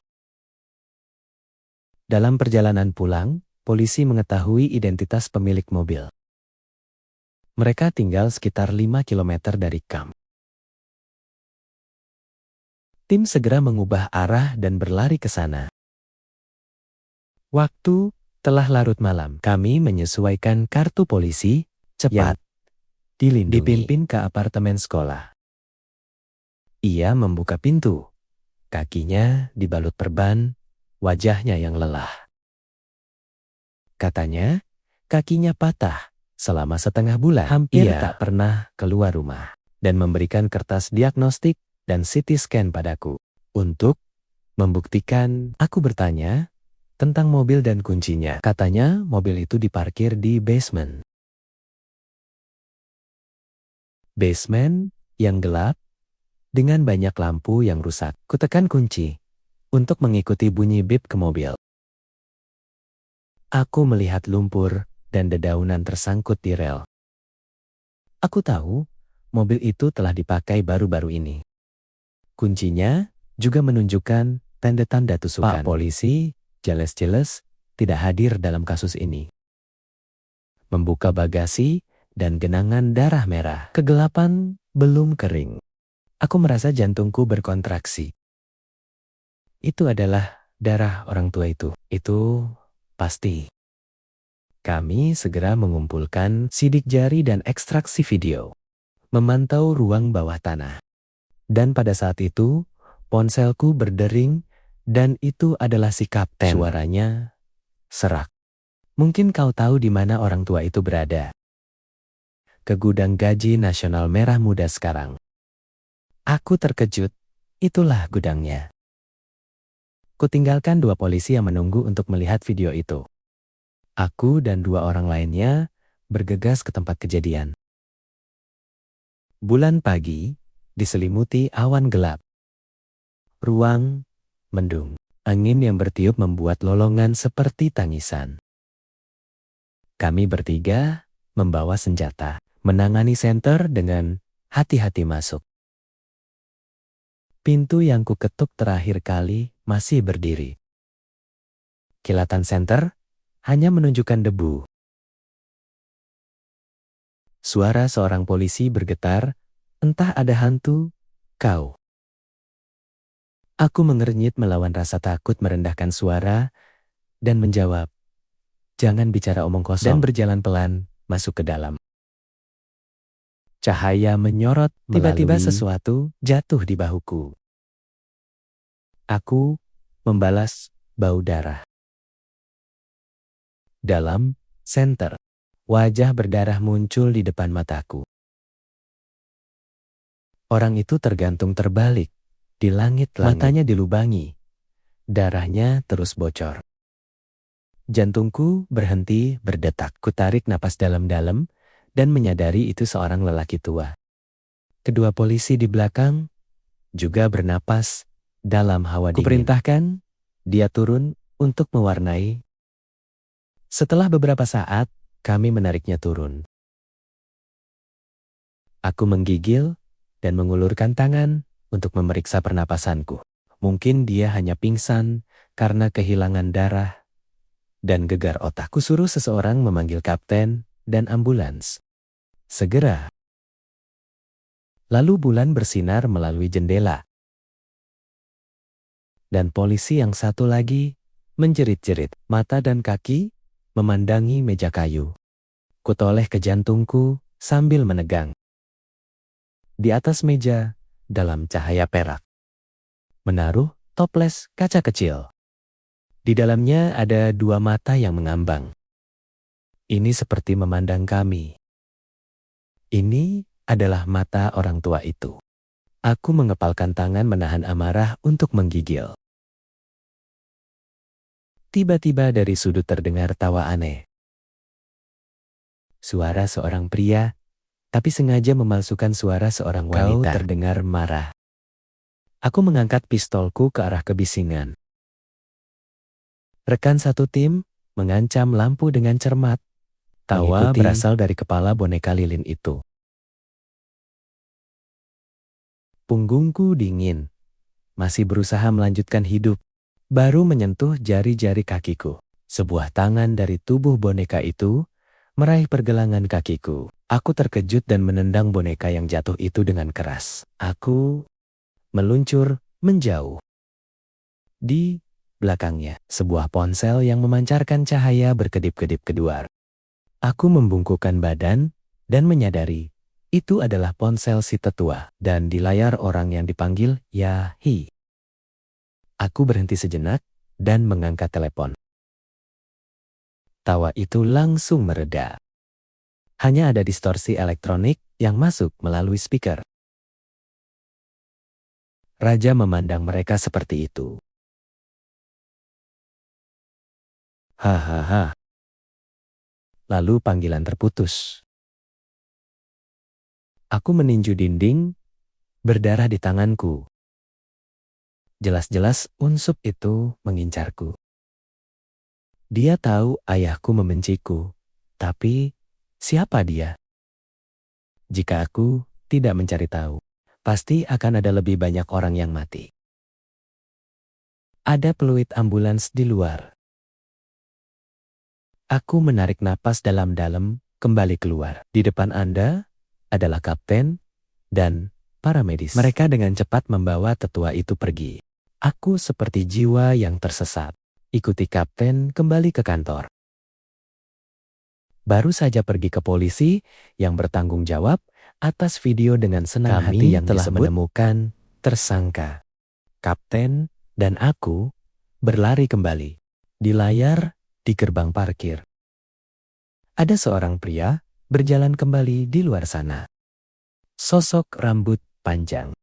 Dalam perjalanan pulang, polisi mengetahui identitas pemilik mobil. Mereka tinggal sekitar 5 km dari kamp. Tim segera mengubah arah dan berlari ke sana. Waktu telah larut malam. Kami menyesuaikan kartu polisi, cepat, dipimpin ke apartemen sekolah. Ia membuka pintu. Kakinya dibalut perban, wajahnya yang lelah. Katanya, kakinya patah selama setengah bulan. Hampir tak pernah keluar rumah. Dan memberikan kertas diagnostik dan CT scan padaku. Untuk membuktikan, aku bertanya tentang mobil dan kuncinya. Katanya mobil itu diparkir di basement. Basement yang gelap dengan banyak lampu yang rusak. Kutekan kunci untuk mengikuti bunyi bip ke mobil. Aku melihat lumpur dan dedaunan tersangkut di rel. Aku tahu mobil itu telah dipakai baru-baru ini. Kuncinya juga menunjukkan tanda-tanda tusukan. Pak polisi jelas-jelas tidak hadir dalam kasus ini. Membuka bagasi dan genangan darah merah. Kegelapan belum kering. Aku merasa jantungku berkontraksi. Itu adalah darah orang tua itu. Itu pasti. Kami segera mengumpulkan sidik jari dan ekstraksi video. Memantau ruang bawah tanah. Dan pada saat itu, ponselku berdering dan itu adalah si kapten. Suaranya serak. Mungkin kau tahu di mana orang tua itu berada. Ke gudang gaji nasional merah muda sekarang. Aku terkejut. Itulah gudangnya. Kutinggalkan 2 polisi yang menunggu untuk melihat video itu. Aku dan 2 orang lainnya bergegas ke tempat kejadian. Bulan pagi diselimuti awan gelap. Ruang mendung. Angin yang bertiup membuat lolongan seperti tangisan. Kami bertiga membawa senjata, menangani senter dengan hati-hati masuk. Pintu yang kuketuk terakhir kali masih berdiri. Kilatan senter hanya menunjukkan debu. Suara seorang polisi bergetar, entah ada hantu, kau. Aku mengernyit melawan rasa takut merendahkan suara dan menjawab, jangan bicara omong kosong, dan berjalan pelan masuk ke dalam. Cahaya menyorot, tiba-tiba sesuatu jatuh di bahuku. Aku membalas bau darah. Dalam senter, wajah berdarah muncul di depan mataku. Orang itu tergantung terbalik, di langit-langit. Matanya dilubangi, darahnya terus bocor. Jantungku berhenti berdetak. Kutarik napas dalam-dalam dan menyadari itu seorang lelaki tua. Kedua polisi di belakang juga bernapas dalam hawa dingin. Kuperintahkan dia turun untuk mewarnai. Setelah beberapa saat, kami menariknya turun. Aku menggigil dan mengulurkan tangan untuk memeriksa pernapasanku. Mungkin dia hanya pingsan karena kehilangan darah dan gegar otak. Kusuruh seseorang memanggil kapten dan ambulans. Segera. Lalu bulan bersinar melalui jendela. Dan polisi yang satu lagi menjerit-jerit. Mata dan kaki memandangi meja kayu. Kutoleh ke jantungku sambil menegang. Di atas meja, dalam cahaya perak, menaruh toples kaca kecil. Di dalamnya ada 2 mata yang mengambang. Ini seperti memandang kami. Ini adalah mata orang tua itu. Aku mengepalkan tangan menahan amarah untuk menggigil. Tiba-tiba dari sudut terdengar tawa aneh. Suara seorang pria, tapi sengaja memalsukan suara seorang wanita. Kau terdengar marah. Aku mengangkat pistolku ke arah kebisingan. Rekan satu tim mengancam lampu dengan cermat. Tawa berasal dari kepala boneka lilin itu. Punggungku dingin, masih berusaha melanjutkan hidup. Baru menyentuh jari-jari kakiku. Sebuah tangan dari tubuh boneka itu meraih pergelangan kakiku. Aku terkejut dan menendang boneka yang jatuh itu dengan keras. Aku meluncur menjauh. Di belakangnya, sebuah ponsel yang memancarkan cahaya berkedip-kedip keluar. Aku membungkukkan badan dan menyadari itu adalah ponsel si tetua, dan di layar orang yang dipanggil Yahi. Aku berhenti sejenak dan mengangkat telepon. Tawa itu langsung mereda. Hanya ada distorsi elektronik yang masuk melalui speaker. Raja memandang mereka seperti itu. Hahaha. Lalu panggilan terputus. Aku meninju dinding, berdarah di tanganku. Jelas-jelas Unsup itu mengincarku. Dia tahu ayahku membenciku, tapi siapa dia? Jika aku tidak mencari tahu, pasti akan ada lebih banyak orang yang mati. Ada peluit ambulans di luar. Aku menarik napas dalam-dalam, kembali keluar. Di depan Anda adalah kapten dan para medis. Mereka dengan cepat membawa tetua itu pergi. Aku seperti jiwa yang tersesat. Ikuti kapten kembali ke kantor. Baru saja pergi ke polisi yang bertanggung jawab atas video dengan senang hati yang telah menemukan tersangka. Kapten dan aku berlari kembali. Di layar, di gerbang parkir. Ada seorang pria berjalan kembali di luar sana. Sosok rambut panjang.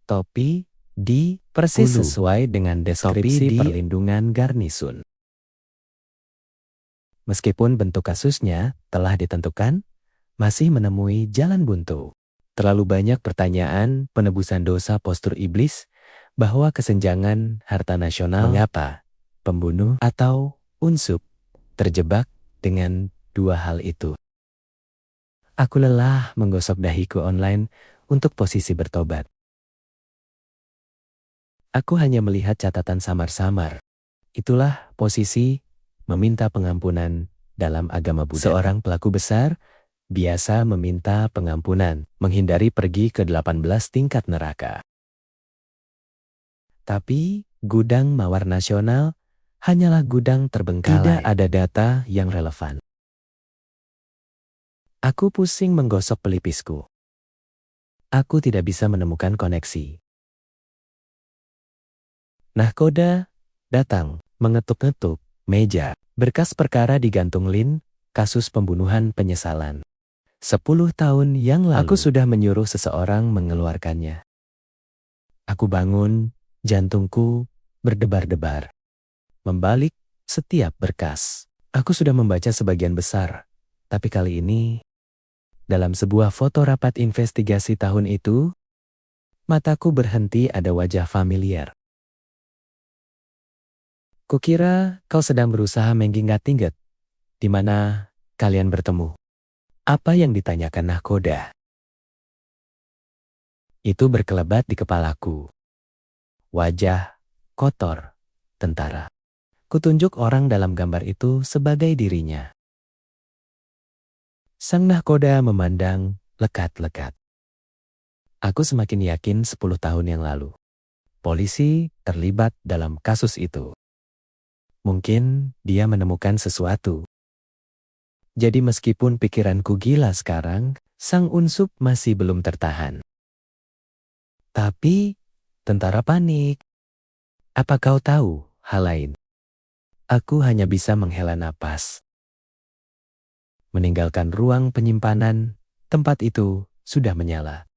Topi di persis sesuai dengan deskripsi perlindungan garnisun. Meskipun bentuk kasusnya telah ditentukan, masih menemui jalan buntu. Terlalu banyak pertanyaan penebusan dosa postur iblis bahwa kesenjangan harta nasional, mengapa pembunuh atau Unsup terjebak dengan dua hal itu. Aku lelah menggosok dahiku online untuk posisi bertobat. Aku hanya melihat catatan samar-samar. Itulah posisi meminta pengampunan dalam agama Buddha. Seorang pelaku besar biasa meminta pengampunan, menghindari pergi ke 18 tingkat neraka. Tapi gudang mawar nasional hanyalah gudang terbengkalai. Tidak ada data yang relevan. Aku pusing menggosok pelipisku. Aku tidak bisa menemukan koneksi. Nahkoda datang, mengetuk-ngetuk meja. Berkas perkara digantung Lin, kasus pembunuhan penyesalan. 10 tahun yang lalu, aku sudah menyuruh seseorang mengeluarkannya. Aku bangun, jantungku berdebar-debar. Membalik setiap berkas. Aku sudah membaca sebagian besar, tapi kali ini, dalam sebuah foto rapat investigasi tahun itu, mataku berhenti ada wajah familiar. Kukira kau sedang berusaha mengginggat-inggat. Di mana kalian bertemu? Apa yang ditanyakan nahkoda? Itu berkelebat di kepalaku. Wajah kotor tentara. Kutunjuk orang dalam gambar itu sebagai dirinya. Sang nahkoda memandang lekat-lekat. Aku semakin yakin 10 tahun yang lalu. Polisi terlibat dalam kasus itu. Mungkin dia menemukan sesuatu. Jadi meskipun pikiranku gila sekarang, sang Unsup masih belum tertahan. Tapi tentara panik. Apa kau tahu hal lain? Aku hanya bisa menghela napas. Meninggalkan ruang penyimpanan, tempat itu sudah menyala.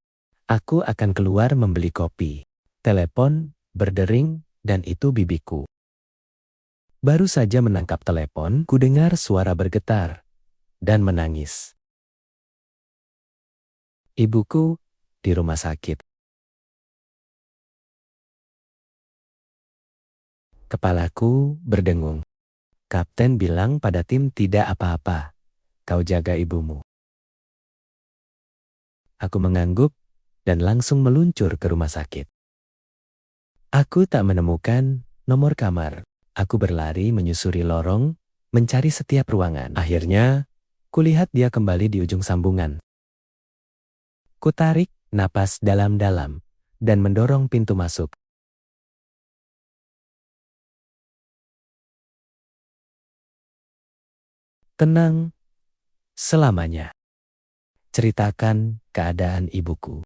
Aku akan keluar membeli kopi. Telepon berdering dan itu bibiku. Baru saja menangkap telepon, ku dengar suara bergetar dan menangis. Ibuku di rumah sakit. Kepalaku berdengung. Kapten bilang pada tim tidak apa-apa. Kau jaga ibumu. Aku mengangguk dan langsung meluncur ke rumah sakit. Aku tak menemukan nomor kamar. Aku berlari menyusuri lorong, mencari setiap ruangan. Akhirnya, kulihat dia kembali di ujung sambungan. Kutarik napas dalam-dalam dan mendorong pintu masuk. Tenang selamanya. Ceritakan keadaan ibuku.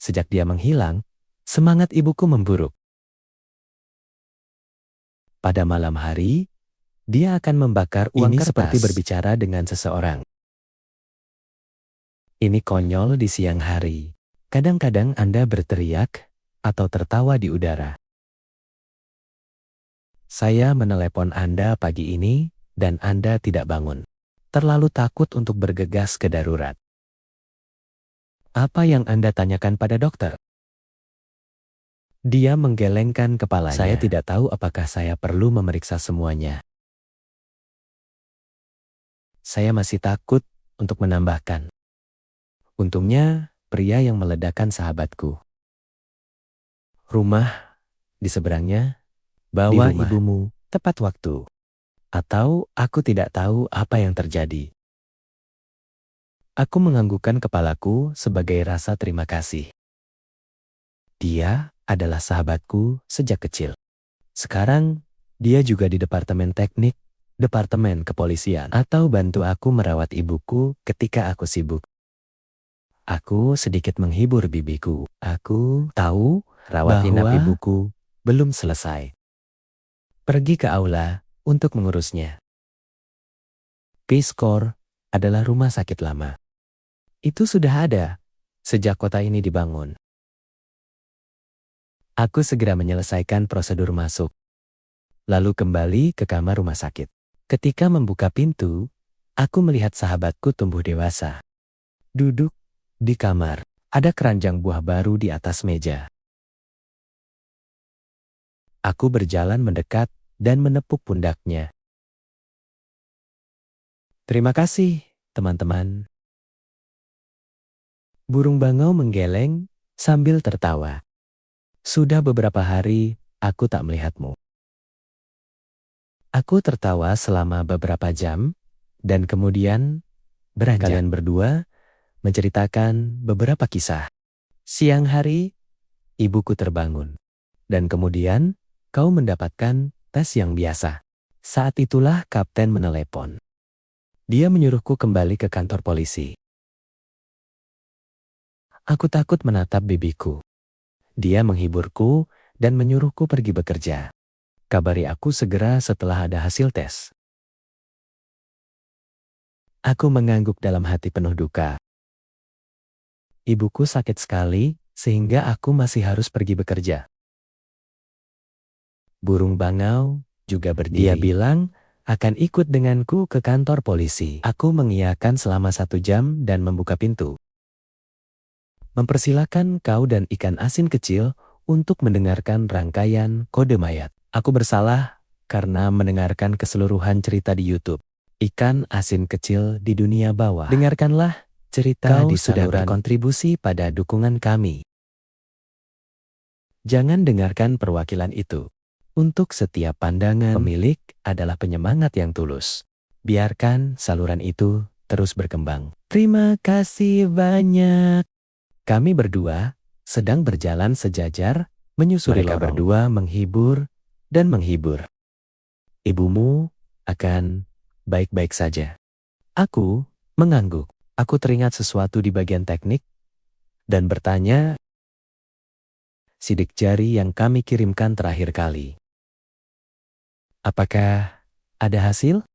Sejak dia menghilang, semangat ibuku memburuk. Pada malam hari, dia akan membakar uang kertas. Ini seperti berbicara dengan seseorang. Ini konyol di siang hari. Kadang-kadang Anda berteriak atau tertawa di udara. Saya menelepon Anda pagi ini dan Anda tidak bangun. Terlalu takut untuk bergegas ke darurat. Apa yang Anda tanyakan pada dokter? Dia menggelengkan kepalanya. Saya tidak tahu apakah saya perlu memeriksa semuanya. Saya masih takut untuk menambahkan. Untungnya, pria yang meledakkan sahabatku. Rumah di seberangnya, bawa ibumu tepat waktu. Atau aku tidak tahu apa yang terjadi. Aku menganggukkan kepalaku sebagai rasa terima kasih. Dia adalah sahabatku sejak kecil. Sekarang, dia juga di departemen teknik, departemen kepolisian, atau bantu aku merawat ibuku ketika aku sibuk. Aku sedikit menghibur bibiku. Aku tahu rawat inap ibuku belum selesai. Pergi ke aula untuk mengurusnya. Peace Corps adalah rumah sakit lama. Itu sudah ada sejak kota ini dibangun. Aku segera menyelesaikan prosedur masuk, lalu kembali ke kamar rumah sakit. Ketika membuka pintu, aku melihat sahabatku tumbuh dewasa. Duduk di kamar, ada keranjang buah baru di atas meja. Aku berjalan mendekat dan menepuk pundaknya. Terima kasih, teman-teman. Burung bangau menggeleng sambil tertawa. Sudah beberapa hari aku tak melihatmu. Aku tertawa selama beberapa jam, dan kemudian beranjak. Kalian berdua menceritakan beberapa kisah. Siang hari, ibuku terbangun. Dan kemudian, kau mendapatkan tes yang biasa. Saat itulah kapten menelepon. Dia menyuruhku kembali ke kantor polisi. Aku takut menatap bibiku. Dia menghiburku dan menyuruhku pergi bekerja. Kabari aku segera setelah ada hasil tes. Aku mengangguk dalam hati penuh duka. Ibuku sakit sekali sehingga aku masih harus pergi bekerja. Burung bangau juga berdiri. Dia bilang akan ikut denganku ke kantor polisi. Aku mengiyakan selama 1 jam dan membuka pintu. Mempersilakan kau dan ikan asin kecil untuk mendengarkan rangkaian kode mayat. Aku bersalah karena mendengarkan keseluruhan cerita di YouTube. Ikan asin kecil di dunia bawah. Dengarkanlah cerita kau di sudah berkontribusi pada dukungan kami. Jangan dengarkan perwakilan itu. Untuk setiap pandangan, pemilik adalah penyemangat yang tulus. Biarkan saluran itu terus berkembang. Terima kasih banyak. Kami berdua sedang berjalan sejajar, menyusuri lorong. Mereka berdua menghibur dan menghibur. Ibumu akan baik-baik saja. Aku mengangguk. Aku teringat sesuatu di bagian teknik dan bertanya, sidik jari yang kami kirimkan terakhir kali. Apakah ada hasil?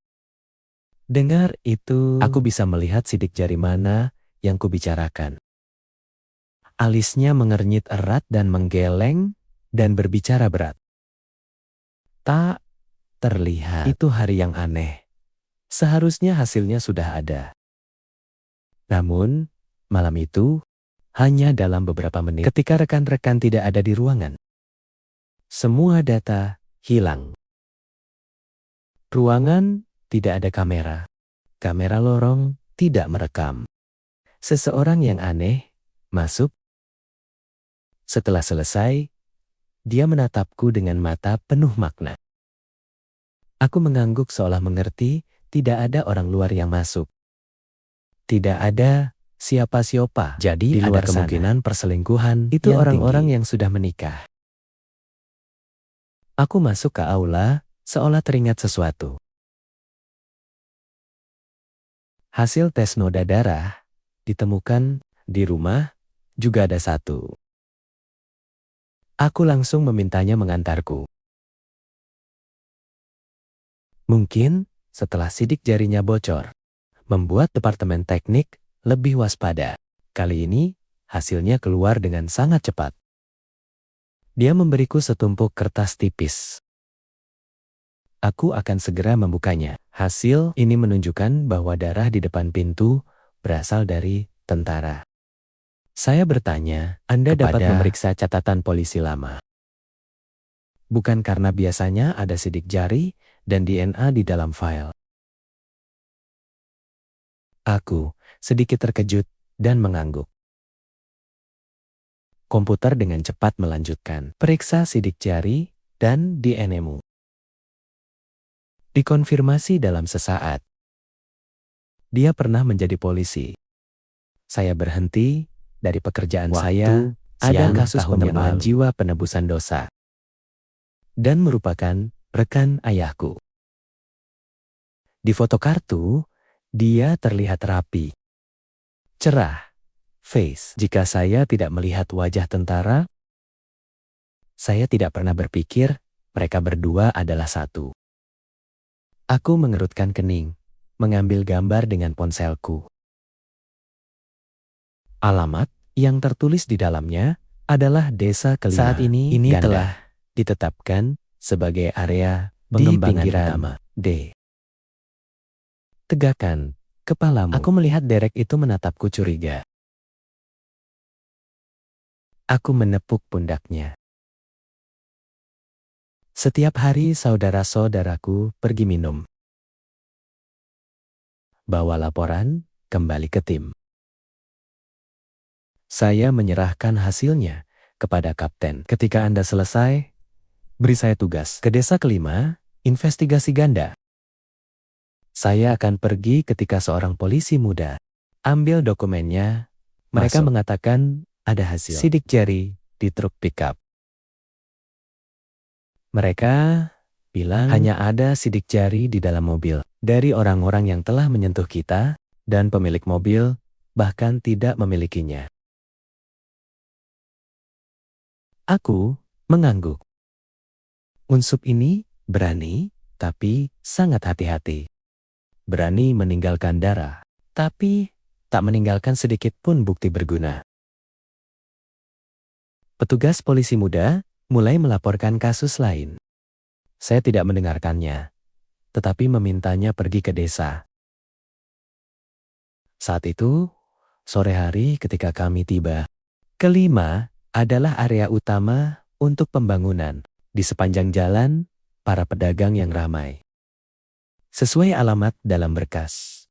Dengar itu, aku bisa melihat sidik jari mana yang kubicarakan. Alisnya mengernyit erat dan menggeleng dan berbicara berat. Tak terlihat. Itu hari yang aneh. Seharusnya hasilnya sudah ada. Namun, malam itu, hanya dalam beberapa menit ketika rekan-rekan tidak ada di ruangan. Semua data hilang. Ruangan tidak ada kamera. Kamera lorong tidak merekam. Seseorang yang aneh Masuk. Setelah selesai, dia menatapku dengan mata penuh makna. Aku mengangguk seolah mengerti, tidak ada orang luar yang masuk. Tidak ada siapa-siapa. Jadi di luar ada kemungkinan perselingkuhan itu orang-orang yang sudah menikah. Aku masuk ke aula, seolah teringat sesuatu. Hasil tes noda darah ditemukan di rumah, juga ada satu. Aku langsung memintanya mengantarku. Mungkin setelah sidik jarinya bocor, membuat departemen teknik lebih waspada. Kali ini hasilnya keluar dengan sangat cepat. Dia memberiku setumpuk kertas tipis. Aku akan segera membukanya. Hasil ini menunjukkan bahwa darah di depan pintu berasal dari tentara. Saya bertanya, Anda dapat memeriksa catatan polisi lama? Bukan karena biasanya ada sidik jari dan DNA di dalam file. Aku sedikit terkejut dan mengangguk. Komputer dengan cepat melanjutkan, periksa sidik jari dan DNA-mu. Dikonfirmasi dalam sesaat. Dia pernah menjadi polisi. Saya berhenti dari pekerjaan saya, ada kasus pembunuhan jiwa penebusan dosa. Dan merupakan rekan ayahku. Di foto kartu, dia terlihat rapi. Cerah, face. Jika saya tidak melihat wajah tentara, saya tidak pernah berpikir mereka berdua adalah satu. Aku mengerutkan kening, mengambil gambar dengan ponselku. Alamat yang tertulis di dalamnya adalah Desa Kelima. Saat ini telah ditetapkan sebagai area pengembangan utama. D. Tegakkan kepalamu. Aku melihat Derek itu menatapku curiga. Aku menepuk pundaknya. Setiap hari saudara-saudaraku pergi minum. Bawa laporan kembali ke tim. Saya menyerahkan hasilnya kepada kapten. Ketika Anda selesai, beri saya tugas ke Desa Kelima, investigasi ganda. Saya akan pergi ketika seorang polisi muda ambil dokumennya. Mereka mengatakan ada hasil sidik jari di truk pickup. Mereka bilang hanya ada sidik jari di dalam mobil dari orang-orang yang telah menyentuh kita, dan pemilik mobil bahkan tidak memilikinya. Aku mengangguk. Unsur ini berani, tapi sangat hati-hati. Berani meninggalkan darah, tapi tak meninggalkan sedikit pun bukti berguna. Petugas polisi muda mulai melaporkan kasus lain. Saya tidak mendengarkannya, tetapi memintanya pergi ke desa. Saat itu, sore hari ketika kami tiba, Kelima adalah area utama untuk pembangunan. Di sepanjang jalan, para pedagang yang ramai. Sesuai alamat dalam berkas.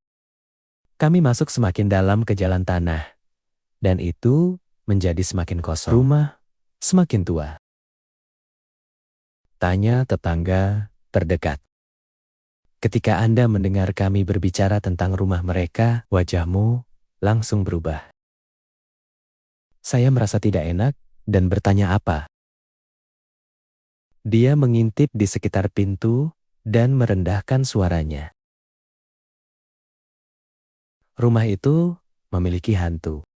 Kami masuk semakin dalam ke jalan tanah. Dan itu menjadi semakin kosong. Rumah semakin tua. Tanya tetangga terdekat. Ketika Anda mendengar kami berbicara tentang rumah mereka, wajahmu langsung berubah. Saya merasa tidak enak dan bertanya apa. Dia mengintip di sekitar pintu dan merendahkan suaranya. Rumah itu memiliki hantu.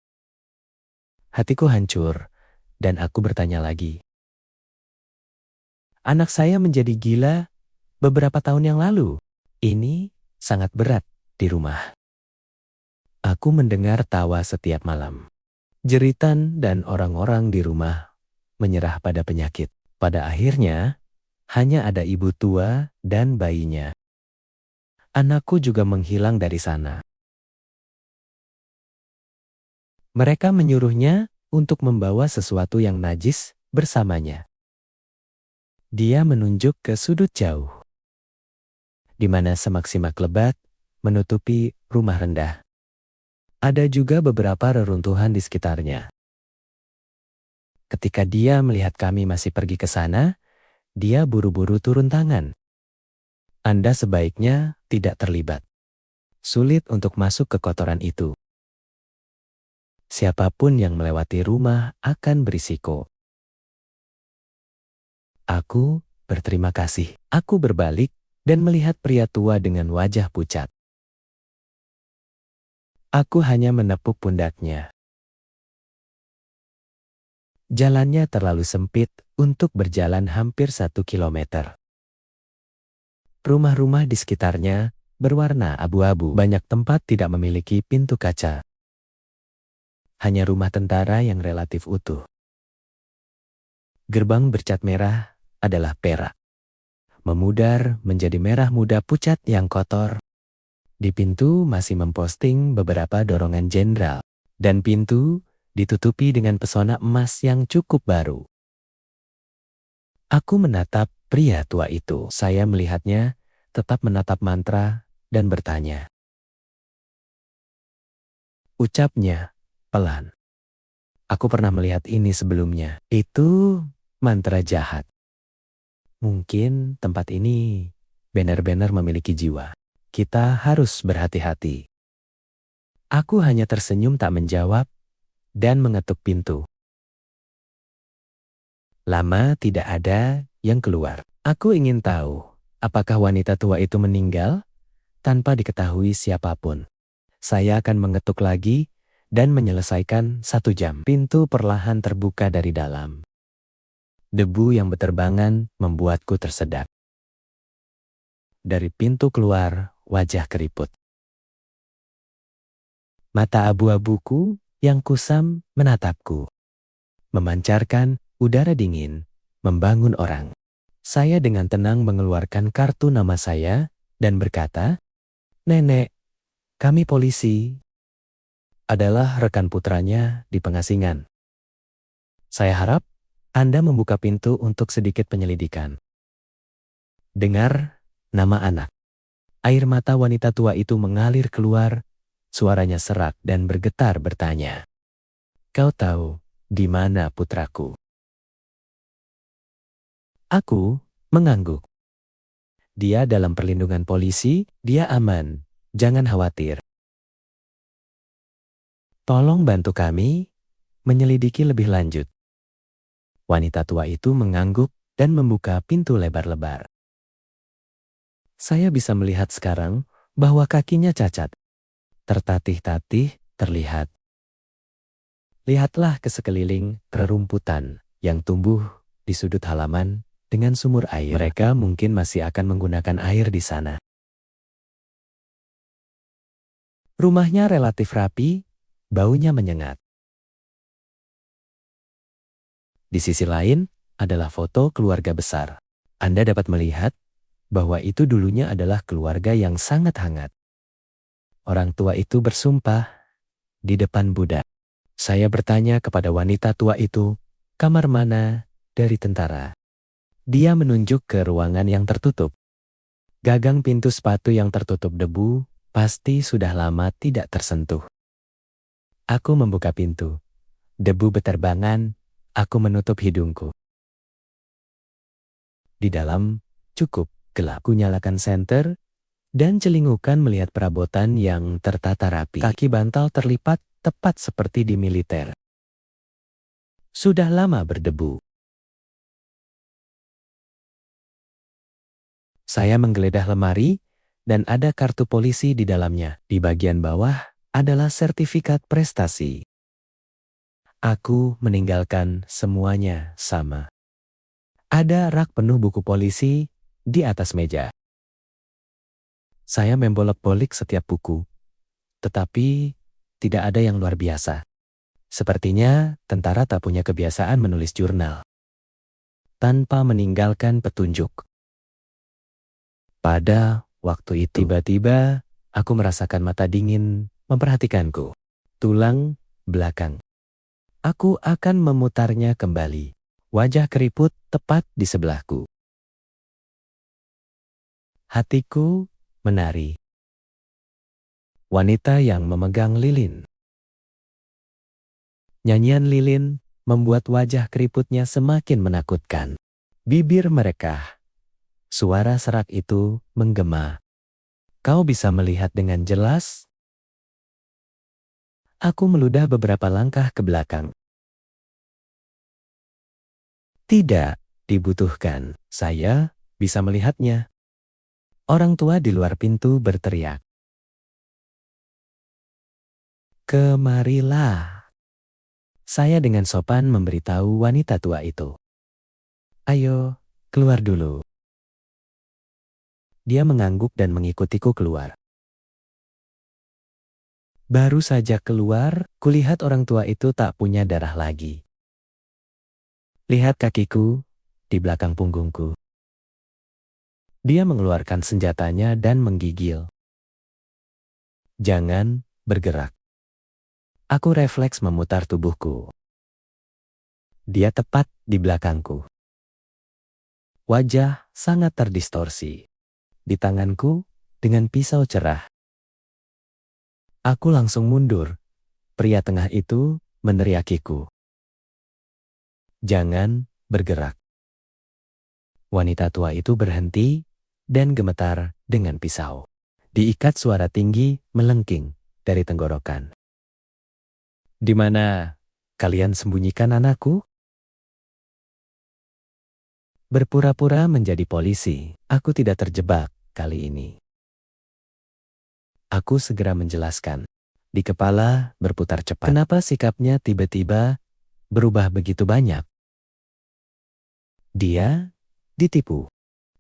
Hatiku hancur dan aku bertanya lagi. Anak saya menjadi gila beberapa tahun yang lalu. Ini sangat berat di rumah. Aku mendengar tawa setiap malam. Jeritan dan orang-orang di rumah menyerah pada penyakit. Pada akhirnya, hanya ada ibu tua dan bayinya. Anakku juga menghilang dari sana. Mereka menyuruhnya untuk membawa sesuatu yang najis bersamanya. Dia menunjuk ke sudut jauh, di mana semak-semak lebat menutupi rumah rendah. Ada juga beberapa reruntuhan di sekitarnya. Ketika dia melihat kami masih pergi ke sana, dia buru-buru turun tangan. Anda sebaiknya tidak terlibat. Sulit untuk masuk ke kotoran itu. Siapapun yang melewati rumah akan berisiko. Aku berterima kasih. Aku berbalik dan melihat pria tua dengan wajah pucat. Aku hanya menepuk pundaknya. Jalannya terlalu sempit untuk berjalan hampir 1 kilometer. Rumah-rumah di sekitarnya berwarna abu-abu. Banyak tempat tidak memiliki pintu kaca. Hanya rumah tentara yang relatif utuh. Gerbang bercat merah adalah perak. Memudar menjadi merah muda pucat yang kotor. Di pintu masih memposting beberapa dorongan jenderal. Dan pintu ditutupi dengan pesona emas yang cukup baru. Aku menatap pria tua itu. Saya melihatnya tetap menatap mantra dan bertanya. Ucapnya pelan. Aku pernah melihat ini sebelumnya. Itu mantra jahat. Mungkin tempat ini benar-benar memiliki jiwa. Kita harus berhati-hati. Aku hanya tersenyum tak menjawab dan mengetuk pintu. Lama tidak ada yang keluar. Aku ingin tahu apakah wanita tua itu meninggal tanpa diketahui siapapun. Saya akan mengetuk lagi dan menyelesaikan 1 jam. Pintu perlahan terbuka dari dalam. Debu yang berterbangan membuatku tersedak. Dari pintu keluar, wajah keriput. Mata abu-abuku yang kusam menatapku. Memancarkan udara dingin, membangun orang. Saya dengan tenang mengeluarkan kartu nama saya dan berkata, "Nenek, kami polisi." Adalah rekan putranya di pengasingan. Saya harap Anda membuka pintu untuk sedikit penyelidikan. Dengar nama anak. Air mata wanita tua itu mengalir keluar, suaranya serak dan bergetar bertanya. Kau tahu di mana putraku? Aku mengangguk. Dia dalam perlindungan polisi, dia aman, jangan khawatir. Tolong bantu kami menyelidiki lebih lanjut. Wanita tua itu mengangguk dan membuka pintu lebar-lebar. Saya bisa melihat sekarang bahwa kakinya cacat. Tertatih-tatih terlihat. Lihatlah ke sekeliling rerumputan yang tumbuh di sudut halaman dengan sumur air. Mereka mungkin masih akan menggunakan air di sana. Rumahnya relatif rapi, baunya menyengat. Di sisi lain adalah foto keluarga besar. Anda dapat melihat bahwa itu dulunya adalah keluarga yang sangat hangat. Orang tua itu bersumpah di depan Buddha. Saya bertanya kepada wanita tua itu, kamar mana dari tentara? Dia menunjuk ke ruangan yang tertutup. Gagang pintu sepatu yang tertutup debu pasti sudah lama tidak tersentuh. Aku membuka pintu. Debu beterbangan, aku menutup hidungku. Di dalam cukup gelap. Ku nyalakan senter dan celingukan melihat perabotan yang tertata rapi. Kaki bantal terlipat tepat seperti di militer. Sudah lama berdebu. Saya menggeledah lemari dan ada kartu polisi di dalamnya. Di bagian bawah adalah sertifikat prestasi. Aku meninggalkan semuanya sama. Ada rak penuh buku polisi di atas meja. Saya membolak-balik setiap buku, tetapi tidak ada yang luar biasa. Sepertinya tentara tak punya kebiasaan menulis jurnal tanpa meninggalkan petunjuk. Pada waktu itu, tiba-tiba aku merasakan mata dingin memperhatikanku. Tulang belakang. Aku akan memutarnya kembali. Wajah keriput tepat di sebelahku. Hatiku menari. Wanita yang memegang lilin. Nyanyian lilin membuat wajah keriputnya semakin menakutkan. Bibir merekah. Suara serak itu menggema. Kau bisa melihat dengan jelas? Aku meludah beberapa langkah ke belakang. Tidak dibutuhkan. Saya bisa melihatnya. Orang tua di luar pintu berteriak. Kemarilah. Saya dengan sopan memberitahu wanita tua itu. Ayo, keluar dulu. Dia mengangguk dan mengikutiku keluar. Baru saja keluar, kulihat orang tua itu tak punya darah lagi. Lihat kakiku, di belakang punggungku. Dia mengeluarkan senjatanya dan menggigil. Jangan bergerak. Aku refleks memutar tubuhku. Dia tepat di belakangku. Wajah sangat terdistorsi. Di tanganku, dengan pisau cerah. Aku langsung mundur. Pria tengah itu meneriakiku. Jangan bergerak. Wanita tua itu berhenti dan gemetar dengan pisau. Diikat suara tinggi melengking dari tenggorokan. Di mana kalian sembunyikan anakku? Berpura-pura menjadi polisi, aku tidak terjebak kali ini. Aku segera menjelaskan. Di kepala berputar cepat. Kenapa sikapnya tiba-tiba berubah begitu banyak? Dia ditipu.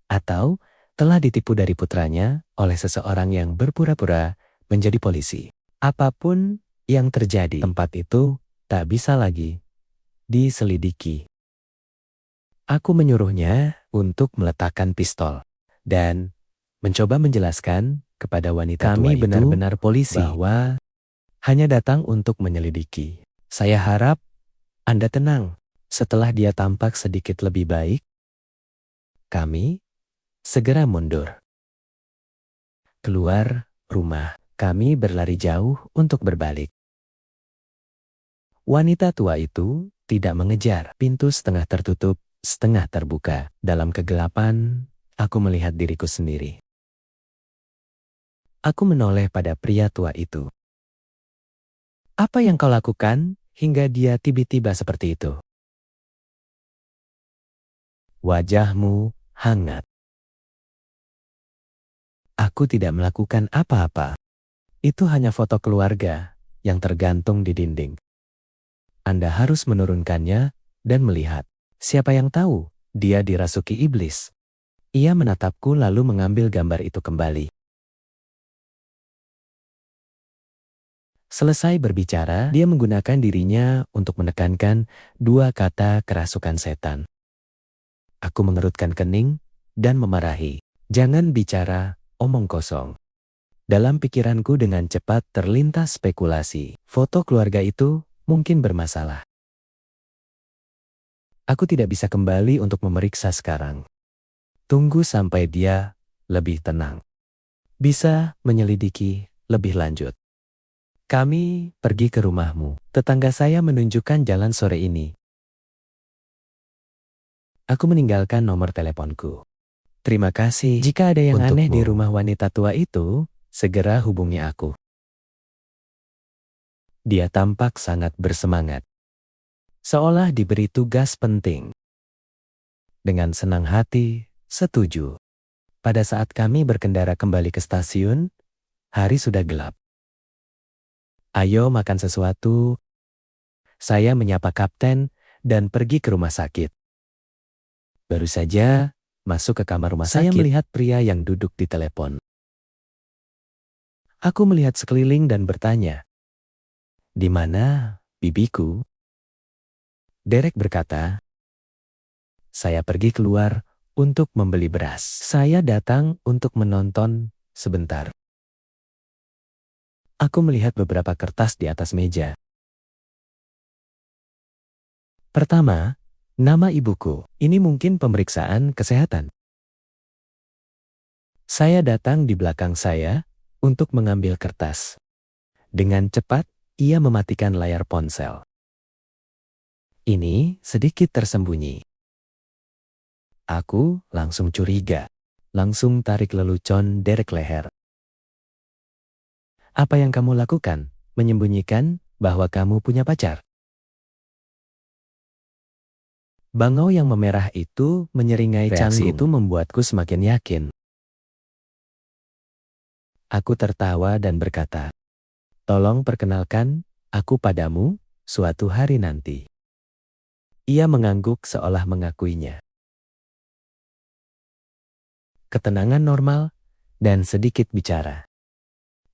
Atau telah ditipu dari putranya oleh seseorang yang berpura-pura menjadi polisi. Apapun yang terjadi, tempat itu tak bisa lagi diselidiki. Aku menyuruhnya untuk meletakkan pistol dan mencoba menjelaskan kepada wanita tua itu benar-benar polisi bahwa hanya datang untuk menyelidiki. Saya harap Anda tenang. Setelah dia tampak sedikit lebih baik, kami segera mundur. Keluar rumah, kami berlari jauh untuk berbalik. Wanita tua itu tidak mengejar. Pintu setengah tertutup, setengah terbuka. Dalam kegelapan, aku melihat diriku sendiri. Aku menoleh pada pria tua itu. Apa yang kau lakukan hingga dia tiba-tiba seperti itu? Wajahmu hangat. Aku tidak melakukan apa-apa. Itu hanya foto keluarga yang tergantung di dinding. Anda harus menurunkannya dan melihat. Siapa yang tahu dia dirasuki iblis? Ia menatapku lalu mengambil gambar itu kembali. Selesai berbicara, dia menggunakan dirinya untuk menekankan dua kata kerasukan setan. Aku mengerutkan kening dan memarahi. Jangan bicara omong kosong. Dalam pikiranku dengan cepat terlintas spekulasi. Foto keluarga itu mungkin bermasalah. Aku tidak bisa kembali untuk memeriksa sekarang. Tunggu sampai dia lebih tenang. Bisa menyelidiki lebih lanjut. Kami pergi ke rumahmu. Tetangga saya menunjukkan jalan sore ini. Aku meninggalkan nomor teleponku. Terima kasih. Jika ada yang aneh di rumah wanita tua itu, segera hubungi aku. Dia tampak sangat bersemangat. Seolah diberi tugas penting. Dengan senang hati, setuju. Pada saat kami berkendara kembali ke stasiun, hari sudah gelap. Ayo makan sesuatu. Saya menyapa kapten dan pergi ke rumah sakit. Baru saja masuk ke kamar rumah sakit, saya melihat pria yang duduk di telepon. Aku melihat sekeliling dan bertanya, "Di mana bibiku?" Derek berkata, "Saya pergi keluar untuk membeli beras. Saya datang untuk menonton sebentar." Aku melihat beberapa kertas di atas meja. Pertama, nama ibuku. Ini mungkin pemeriksaan kesehatan. Saya datang di belakang saya untuk mengambil kertas. Dengan cepat, ia mematikan layar ponsel. Ini sedikit tersembunyi. Aku langsung curiga. Langsung tarik lelucon derek leher. Apa yang kamu lakukan? Menyembunyikan bahwa kamu punya pacar? Bangau yang memerah itu menyeringai Canggung. Reaksi itu membuatku semakin yakin. Aku tertawa dan berkata, "Tolong perkenalkan aku padamu suatu hari nanti." Ia mengangguk seolah mengakuinya. Ketenangan normal dan sedikit bicara.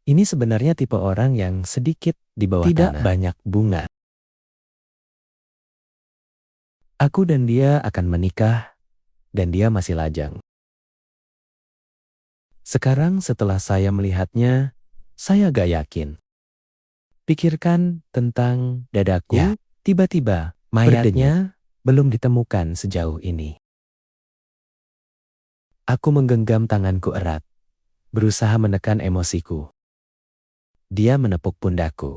Ini sebenarnya tipe orang yang sedikit di bawah tanah. Tidak banyak bunga. Aku dan dia akan menikah, dan dia masih lajang. Sekarang setelah saya melihatnya, saya gak yakin. Pikirkan tentang dadaku, tiba-tiba mayatnya belum ditemukan sejauh ini. Aku menggenggam tanganku erat, berusaha menekan emosiku. Dia menepuk pundakku.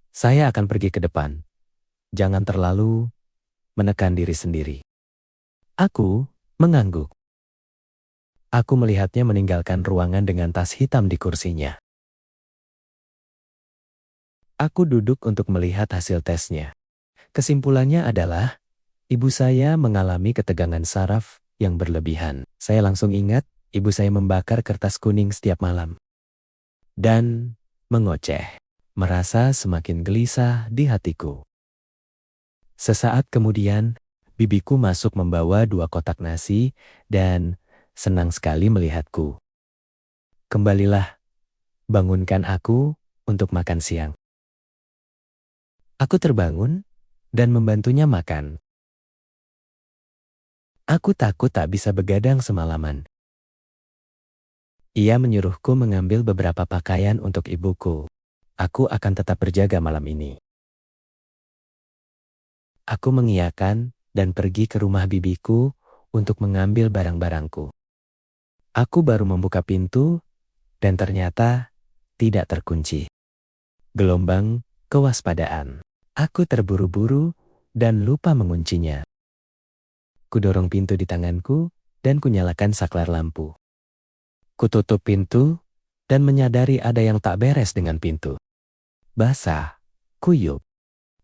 Saya akan pergi ke depan. Jangan terlalu menekan diri sendiri. Aku mengangguk. Aku melihatnya meninggalkan ruangan dengan tas hitam di kursinya. Aku duduk untuk melihat hasil tesnya. Kesimpulannya adalah, ibu saya mengalami ketegangan saraf yang berlebihan. Saya langsung ingat, ibu saya membakar kertas kuning setiap malam. Dan mengoceh. Merasa semakin gelisah di hatiku. Sesaat kemudian, bibiku masuk membawa 2 kotak nasi dan senang sekali melihatku. Kembalilah, bangunkan aku untuk makan siang. Aku terbangun dan membantunya makan. Aku takut tak bisa begadang semalaman. Ia menyuruhku mengambil beberapa pakaian untuk ibuku. Aku akan tetap berjaga malam ini. Aku mengiyakan dan pergi ke rumah bibiku untuk mengambil barang-barangku. Aku baru membuka pintu dan ternyata tidak terkunci. Gelombang kewaspadaan. Aku terburu-buru dan lupa menguncinya. Kudorong pintu di tanganku dan kunyalakan saklar lampu. Kututup pintu dan menyadari ada yang tak beres dengan pintu. Basah, kuyup.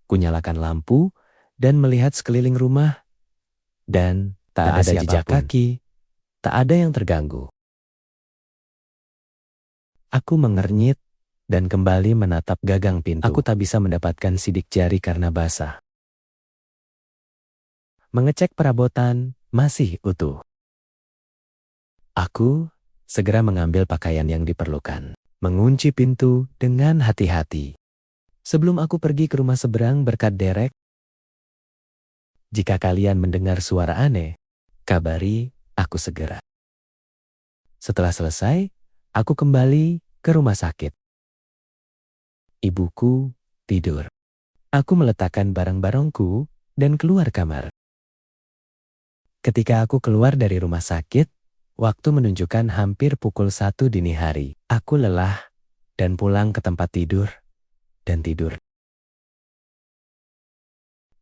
Kunyalakan lampu dan melihat sekeliling rumah. Dan tak ada jejak kaki, tak ada yang terganggu. Aku mengernyit dan kembali menatap gagang pintu. Aku tak bisa mendapatkan sidik jari karena basah. Mengecek perabotan masih utuh. Aku segera mengambil pakaian yang diperlukan. Mengunci pintu dengan hati-hati. Sebelum aku pergi ke rumah seberang berkat Derek, jika kalian mendengar suara aneh, kabari aku segera. Setelah selesai, aku kembali ke rumah sakit. Ibuku tidur. Aku meletakkan barang-barangku dan keluar kamar. Ketika aku keluar dari rumah sakit, waktu menunjukkan hampir pukul 1 dini hari. Aku lelah dan pulang ke tempat tidur dan tidur.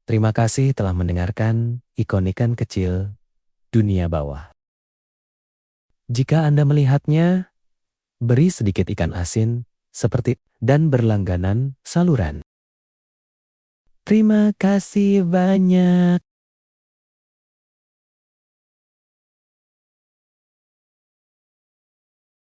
Terima kasih telah mendengarkan ikon-ikan kecil dunia bawah. Jika Anda melihatnya, beri sedikit ikan asin seperti dan berlangganan saluran. Terima kasih banyak.